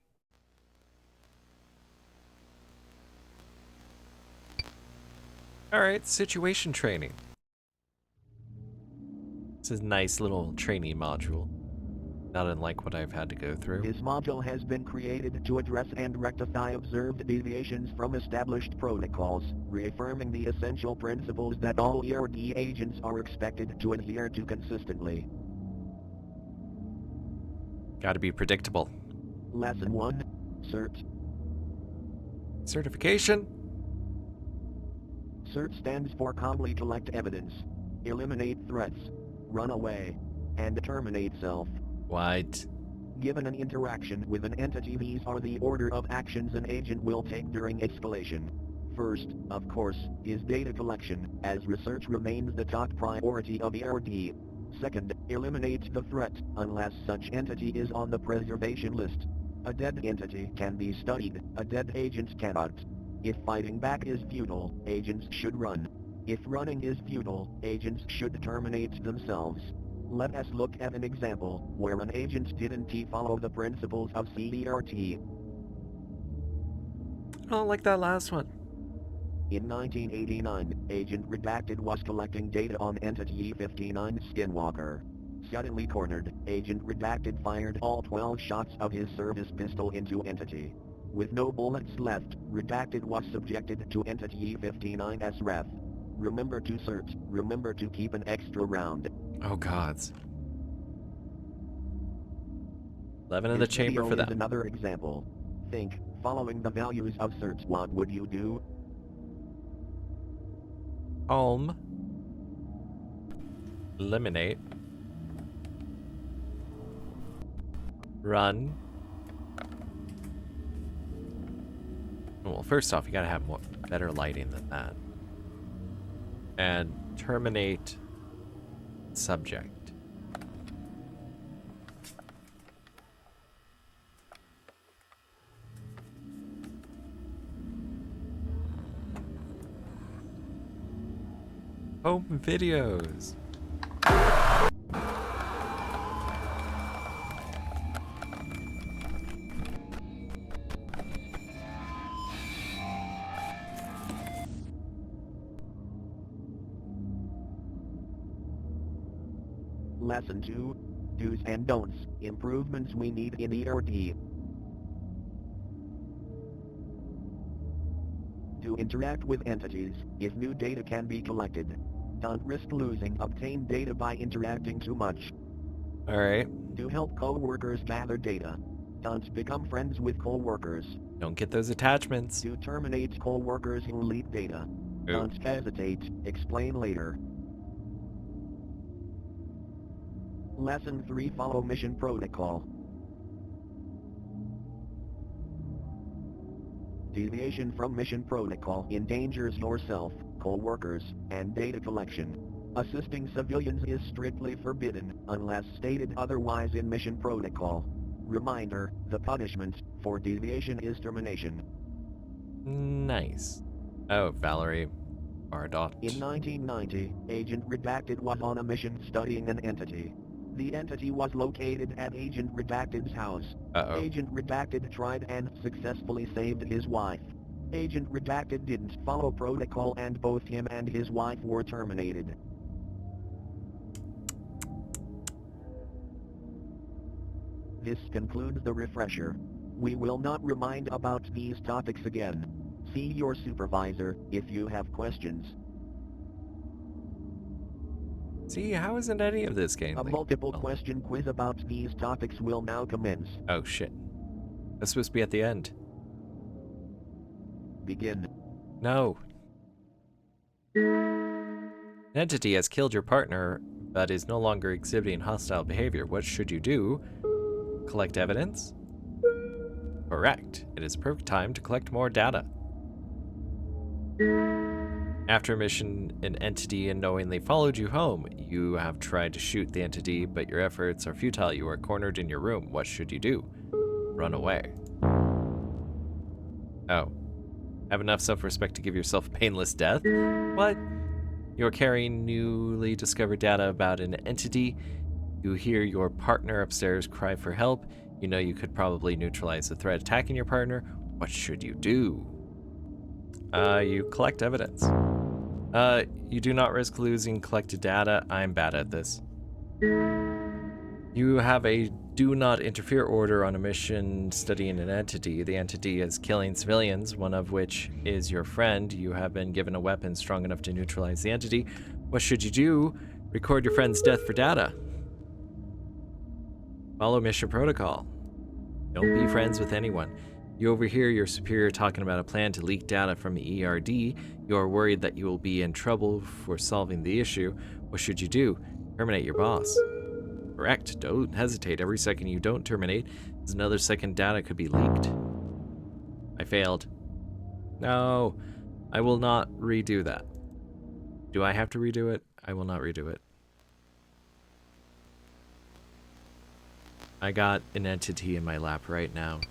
Alright, situation training. This is a nice little training module. Not unlike what I've had to go through. This module has been created to address and rectify observed deviations from established protocols, reaffirming the essential principles that all ERD agents are expected to adhere to consistently. Gotta be predictable. Lesson 1. CERT. Certification? CERT stands for Calmly Collect Evidence, Eliminate Threats, Run Away, and Terminate Self. What? Given an interaction with an entity, these are the order of actions an agent will take during escalation. First, of course, is data collection, as research remains the top priority of ERD. Second, eliminate the threat, unless such entity is on the preservation list. A dead entity can be studied, a dead agent cannot. If fighting back is futile, agents should run. If running is futile, agents should terminate themselves. Let us look at an example where an agent didn't follow the principles of CERT. I don't like that last one. In 1989, Agent Redacted was collecting data on Entity 59 Skinwalker. Suddenly cornered, Agent Redacted fired all 12 shots of his service pistol into Entity. With no bullets left, Redacted was subjected to Entity 59's wrath. Remember to search, remember to keep an extra round. Oh gods. 11 in the This chamber video for is that. another example. Think, following the values of search, what would you do? Home. Eliminate. Run. Well, first off, you gotta have better lighting than that. And terminate subject. Home videos. Lesson 2. Do's and don'ts, improvements we need in ERD. To interact with entities, if new data can be collected, don't risk losing obtained data by interacting too much. Alright. To help co-workers gather data, don't become friends with co-workers. Don't get those attachments. To terminate co-workers who leak data, Ooh. don't hesitate, explain later. Lesson 3. Follow mission protocol. Deviation from mission protocol endangers yourself, co-workers, and data collection. Assisting civilians is strictly forbidden, unless stated otherwise in mission protocol. Reminder, the punishment for deviation is termination. Nice. Oh, Valerie. Ardot. In 1990, Agent Redacted was on a mission studying an entity. The entity was located at Agent Redacted's house. Uh-oh. Agent Redacted tried and successfully saved his wife. Agent Redacted didn't follow protocol and both him and his wife were terminated. This concludes the refresher. We will not remind about these topics again. See your supervisor if you have questions. See, how isn't any of this A gameplay? multiple question quiz about these topics will now commence. Oh shit. That's supposed to be at the end. Begin. No. An entity has killed your partner, but is no longer exhibiting hostile behavior. What should you do? Collect evidence? Correct. It is perfect time to collect more data. After a mission, an entity unknowingly followed you home. You have tried to shoot the entity, but your efforts are futile. You are cornered in your room. What should you do? Run away. Oh. Have enough self-respect to give yourself a painless death? What? You're carrying newly discovered data about an entity. You hear your partner upstairs cry for help. You know you could probably neutralize the threat attacking your partner. What should you do? You collect evidence. You do not risk losing collected data. I'm bad at this. You have a do not interfere order on a mission studying an entity. The entity is killing civilians, one of which is your friend. You have been given a weapon strong enough to neutralize the entity. What should you do? Record your friend's death for data. Follow mission protocol. Don't be friends with anyone. You overhear your superior talking about a plan to leak data from the ERD. You are worried that you will be in trouble for solving the issue. What should you do? Terminate your boss. Correct. Don't hesitate. Every second you don't terminate, there's another second data could be leaked. I failed. No, I will not redo that. Do I have to redo it? I will not redo it. I got an entity in my lap right now.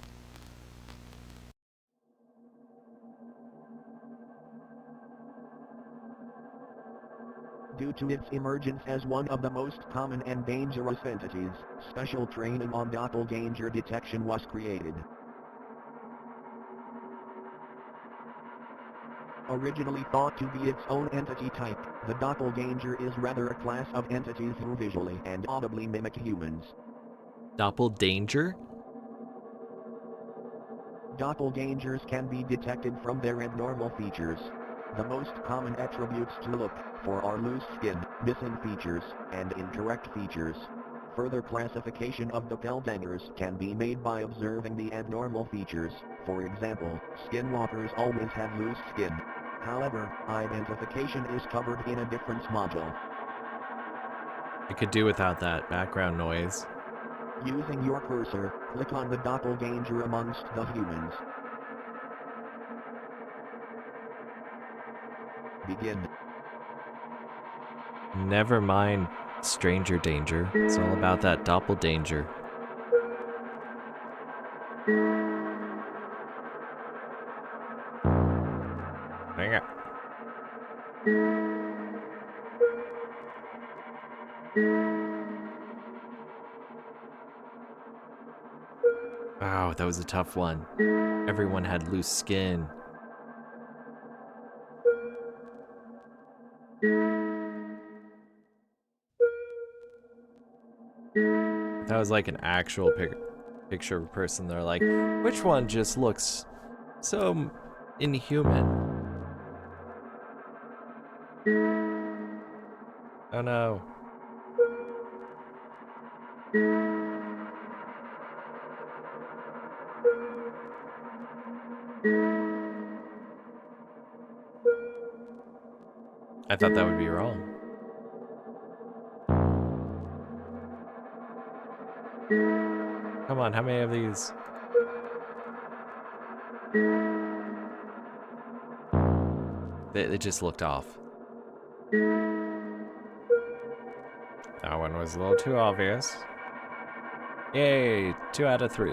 Due to its emergence as one of the most common and dangerous entities, special training on doppelganger detection was created. Originally thought to be its own entity type, the doppelganger is rather a class of entities who visually and audibly mimic humans. Doppeldanger? Doppelgangers can be detected from their abnormal features. The most common attributes to look for are loose skin, missing features, and incorrect features. Further classification of doppelgangers can be made by observing the abnormal features. For example, skinwalkers always have loose skin. However, identification is covered in a different module. I could do without that background noise. Using your cursor, click on the doppelganger amongst the humans. Begin. Never mind stranger danger. It's all about that doppeldanger. Hang on. Wow, that was a tough one. Everyone had loose skin. That was like an actual picture of a person. They're like, which one just looks so inhuman? Oh no. I thought that would be wrong. Come on, how many of these? They just looked off. That one was a little too obvious. Yay, 2 out of 3.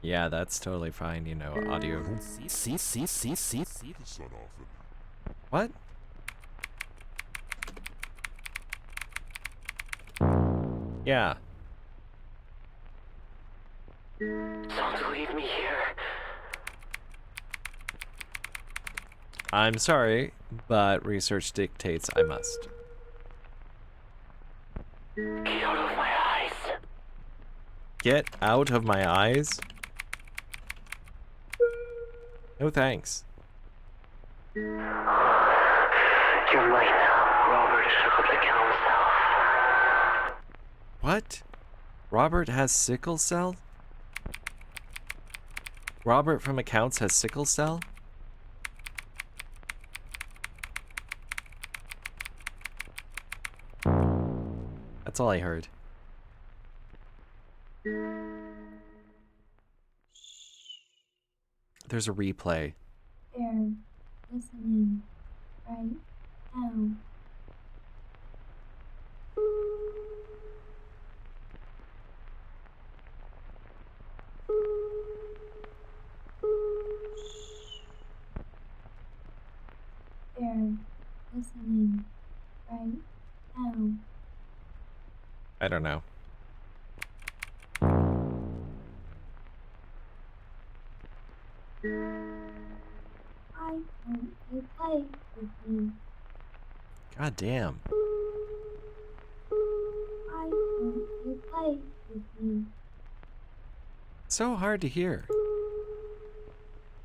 Yeah, that's totally fine, you know, audio. Don't see the sun often. What? Yeah. Don't leave me here. I'm sorry, but research dictates I must. Get out of my eyes. Get out of my eyes? No thanks. You're mine now. Robert shook up the council. What? Robert has sickle cell? Robert from accounts has sickle cell? That's all I heard. There's a replay. They're listening right now. They're listening right now. I don't know. Why won't you play with me? God damn. Why won't you play with me? So hard to hear.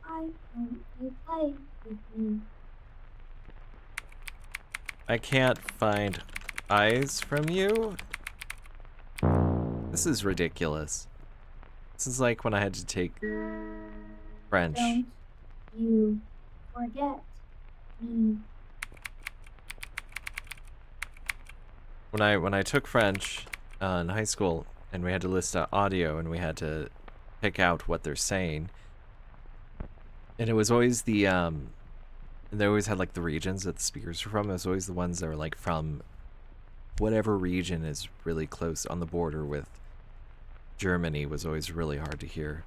Why won't you play with me? I can't find eyes from you? This is ridiculous. This is like when I had to take French. Don't you forget me. When I took French in high school and we had to list out audio and we had to pick out what they're saying. And it was always the and they always had like the regions that the speakers were from. It was always the ones that were like from whatever region is really close on the border with Germany was always really hard to hear.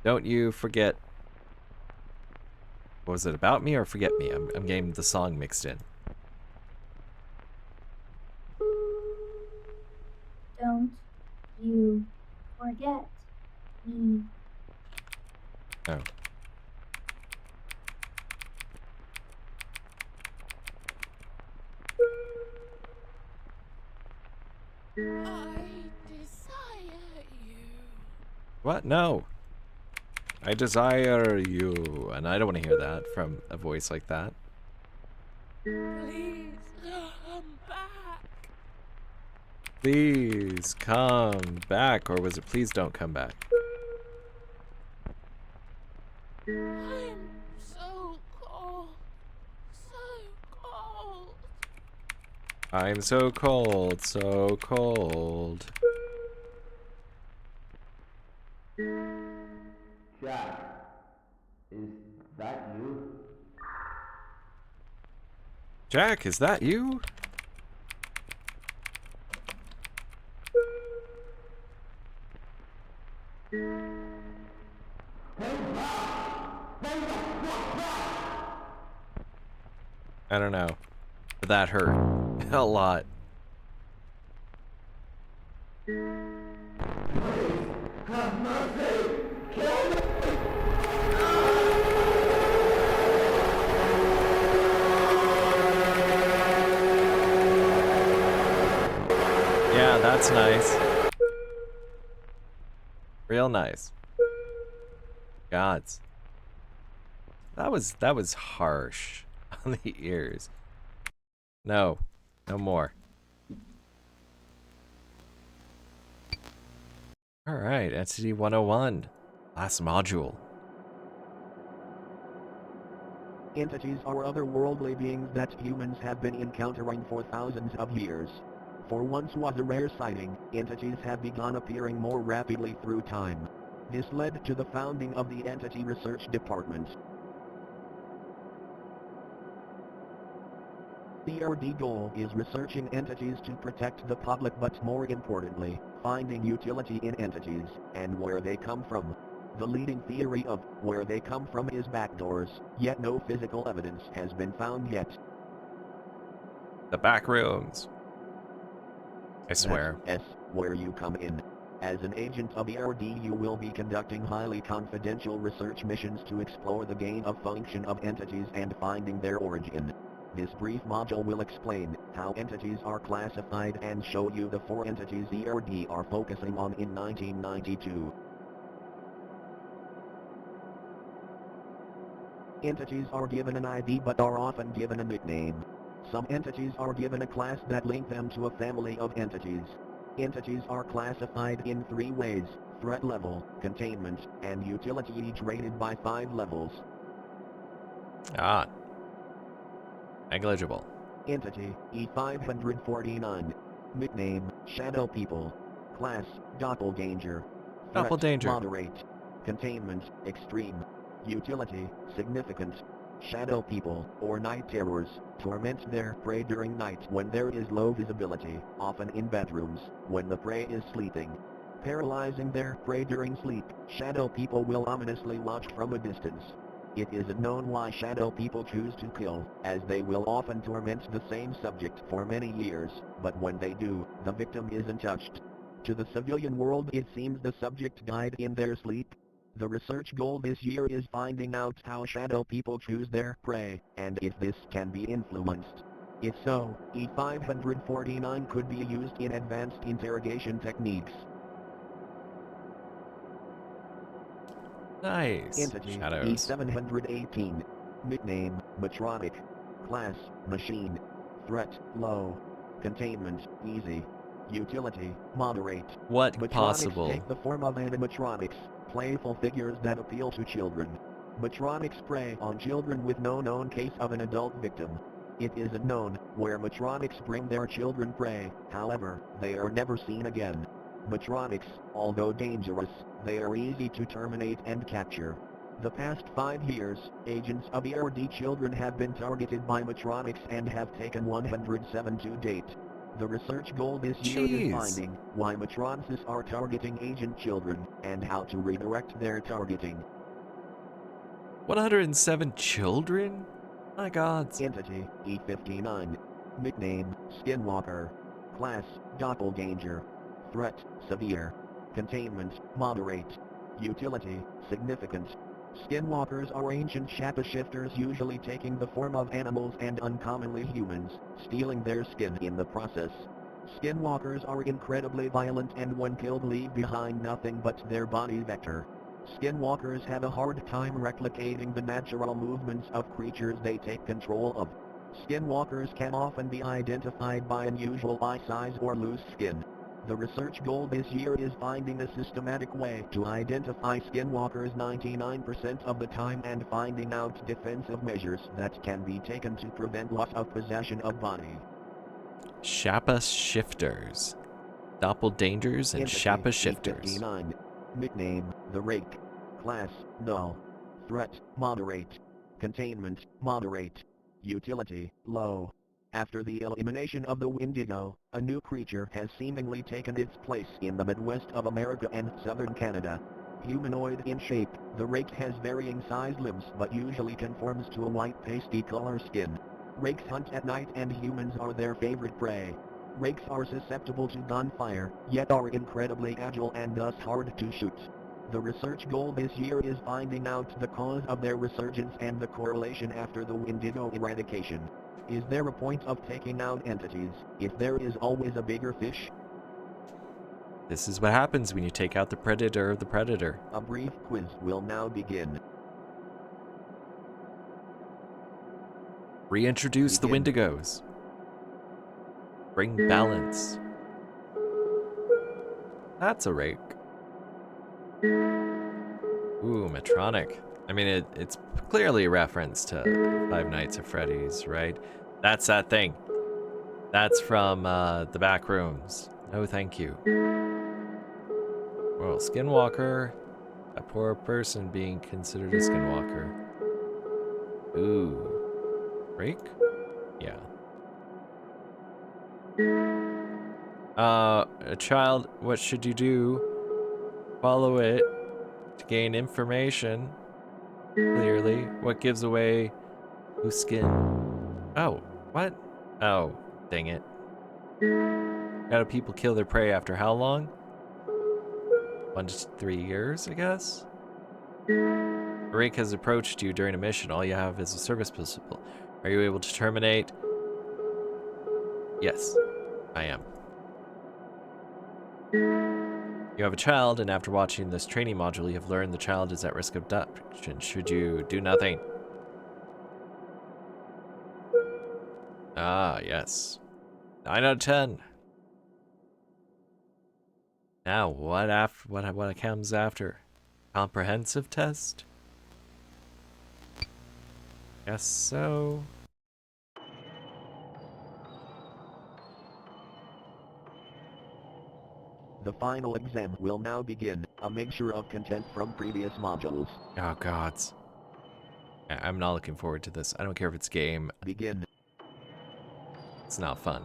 Don't you forget. What was it, about me or forget me? I'm getting the song mixed in. Don't you forget me. Oh. I desire you. What? No. I desire you. And I don't want to hear that from a voice like that. Please come back. Please come back. Or was it please don't come back? I'm so cold. So cold. I'm so cold, so cold. Jack, is that you? Jack, is that you? I don't know. But that hurt. A lot. Have mercy! Kill me! Yeah, that's nice. Real nice. Gods. That was harsh on the ears. No. No more. Alright, Entity 101. Last module. Entities are otherworldly beings that humans have been encountering for thousands of years. For once was a rare sighting, entities have begun appearing more rapidly through time. This led to the founding of the Entity Research Department. The RD goal is researching entities to protect the public, but more importantly, finding utility in entities, and where they come from. The leading theory of where they come from is backdoors, yet no physical evidence has been found yet. The back rooms. I swear. That's where you come in. As an agent of ERD, you will be conducting highly confidential research missions to explore the gain of function of entities and finding their origin. This brief module will explain how entities are classified and show you the 4 entities ERD are focusing on in 1992. Entities are given an ID but are often given a nickname. Some entities are given a class that link them to a family of entities. Entities are classified in 3 ways: threat level, containment, and utility, each rated by 5 levels. Ah. Negligible. Entity, E549. Nickname, Shadow People. Class, Doppelganger. Threat, Doppeldanger. Moderate. Containment, Extreme. Utility, Significant. Shadow People, or Night Terrors, torment their prey during night when there is low visibility, often in bedrooms, when the prey is sleeping. Paralyzing their prey during sleep, Shadow People will ominously watch from a distance. It isn't known why Shadow People choose to kill, as they will often torment the same subject for many years, but when they do, the victim isn't touched. To the civilian world, it seems the subject died in their sleep. The research goal this year is finding out how Shadow People choose their prey, and if this can be influenced. If so, E549 could be used in advanced interrogation techniques. Nice. Entity, Shadows. E718. Nickname, Matronic. Class, Machine. Threat, Low. Containment, Easy. Utility, Moderate. What Matronics possible? take the form of animatronics, playful figures that appeal to children. Matronics prey on children with no known case of an adult victim. It isn't known where Matronics bring their children prey, however, they are never seen again. Matronics, although dangerous, they are easy to terminate and capture. The past 5 years, agents of ERD children have been targeted by Matronics and have taken 107 to date. The research goal this year is finding why Matronics are targeting agent children, and how to redirect their targeting. 107 children? My god. Entity, E59. Nickname, Skinwalker. Class, Doppelganger. Threat, Severe. Containment, Moderate. Utility, Significant. Skinwalkers are ancient shapeshifters, usually taking the form of animals and uncommonly humans, stealing their skin in the process. Skinwalkers are incredibly violent and when killed leave behind nothing but their body vector. Skinwalkers have a hard time replicating the natural movements of creatures they take control of. Skinwalkers can often be identified by unusual eye size or loose skin. The research goal this year is finding a systematic way to identify skinwalkers 99% of the time and finding out defensive measures that can be taken to prevent loss of possession of body. Shappa shifters. Doppeldangers and Entity, Shappa shifters. E59. Nickname, The Rake. Class, Null. Threat, Moderate. Containment, Moderate. Utility, Low. After the elimination of the Wendigo, a new creature has seemingly taken its place in the Midwest of America and southern Canada. Humanoid in shape, the Rake has varying sized limbs but usually conforms to a white pasty color skin. Rakes hunt at night and humans are their favorite prey. Rakes are susceptible to gunfire, yet are incredibly agile and thus hard to shoot. The research goal this year is finding out the cause of their resurgence and the correlation after the Wendigo eradication. Is there a point of taking out entities, if there is always a bigger fish? This is what happens when you take out the predator of the predator. A brief quiz will now begin. Reintroduce the Begin. Wendigos. Bring balance. That's a rake. Ooh, Matronic. I mean, it's clearly a reference to Five Nights at Freddy's, right? That's that thing. That's from the back rooms. No, thank you. Well, Skinwalker. A poor person being considered a Skinwalker. Ooh. Rake? Yeah. A child, what should you do? Follow it to gain information. Clearly. What gives away whose skin? Oh, what? Oh, dang it. How do people kill their prey after how long? 1 to 3 years, I guess? Rick has approached you during a mission. All you have is a service pistol. Are you able to terminate? Yes, I am. You have a child, and after watching this training module, you have learned the child is at risk of abduction. Should you do nothing? Ah, yes. 9 out of 10. Now, what comes after? Comprehensive test? Guess so. The final exam will now begin, a mixture of content from previous modules. Oh, gods. I'm not looking forward to this. I don't care if it's game. Begin. It's not fun.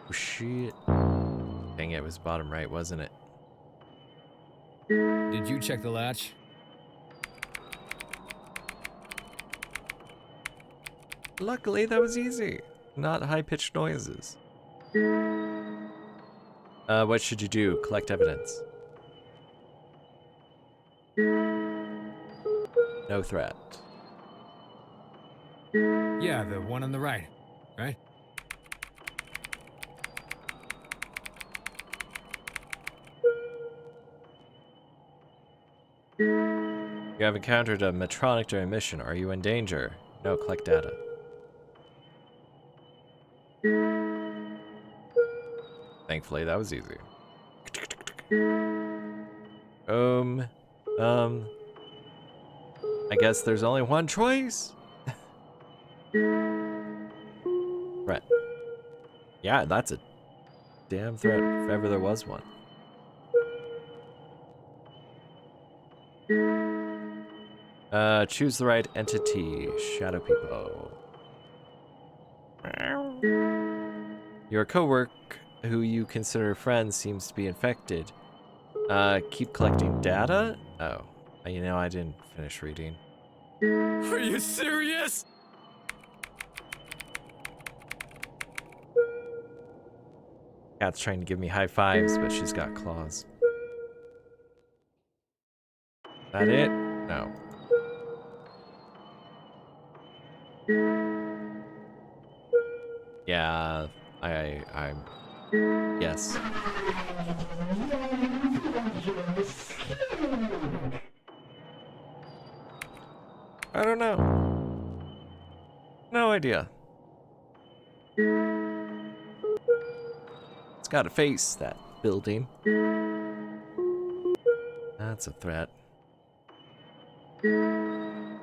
Oh, shit. Dang it, it was bottom right, wasn't it? Did you check the latch? Luckily, that was easy. Not high-pitched noises. What should you do? Collect evidence. No threat. Yeah, the one on the right, right? You have encountered a Metronic during mission. Are you in danger? No, collect data. Thankfully, that was easy. I guess there's only one choice. Threat. Yeah, that's a damn threat if ever there was one. Choose the right entity. Shadow people. Your coworker, who you consider a friend, seems to be infected. Keep collecting data? Oh. You know, I didn't finish reading. Are you serious? Cat's trying to give me high fives, but she's got claws. That it? No. Yeah, I'm... Yes. I don't know. No idea. It's got a face, that building. That's a threat.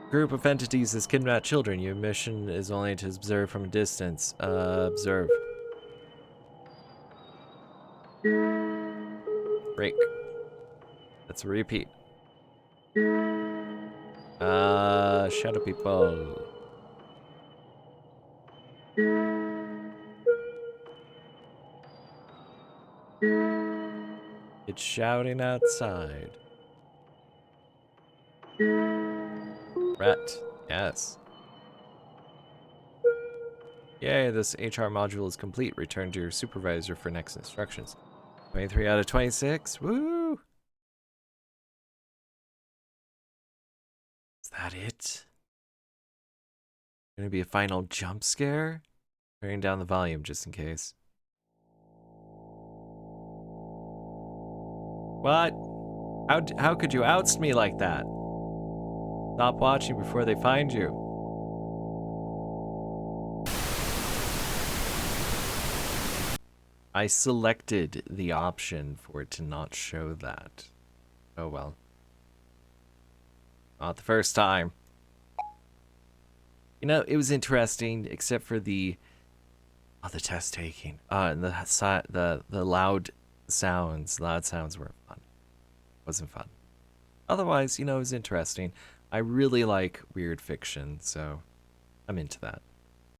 Group of entities has kidnapped children. Your mission is only to observe from a distance. Observe. Break. Let's repeat. Shadow people. It's shouting outside. Rat. Yes. Yay, this HR module is complete. Return to your supervisor for next instructions. 23 out of 26. Woo! Is that it? Gonna be a final jump scare? Turning down the volume just in case. What? How could you oust me like that? Stop watching before they find you. I selected the option for it to not show that. Oh well. Not the first time. You know, it was interesting, except for the test taking. And the loud sounds. Loud sounds weren't fun. Wasn't fun. Otherwise, you know, it was interesting. I really like weird fiction, so I'm into that.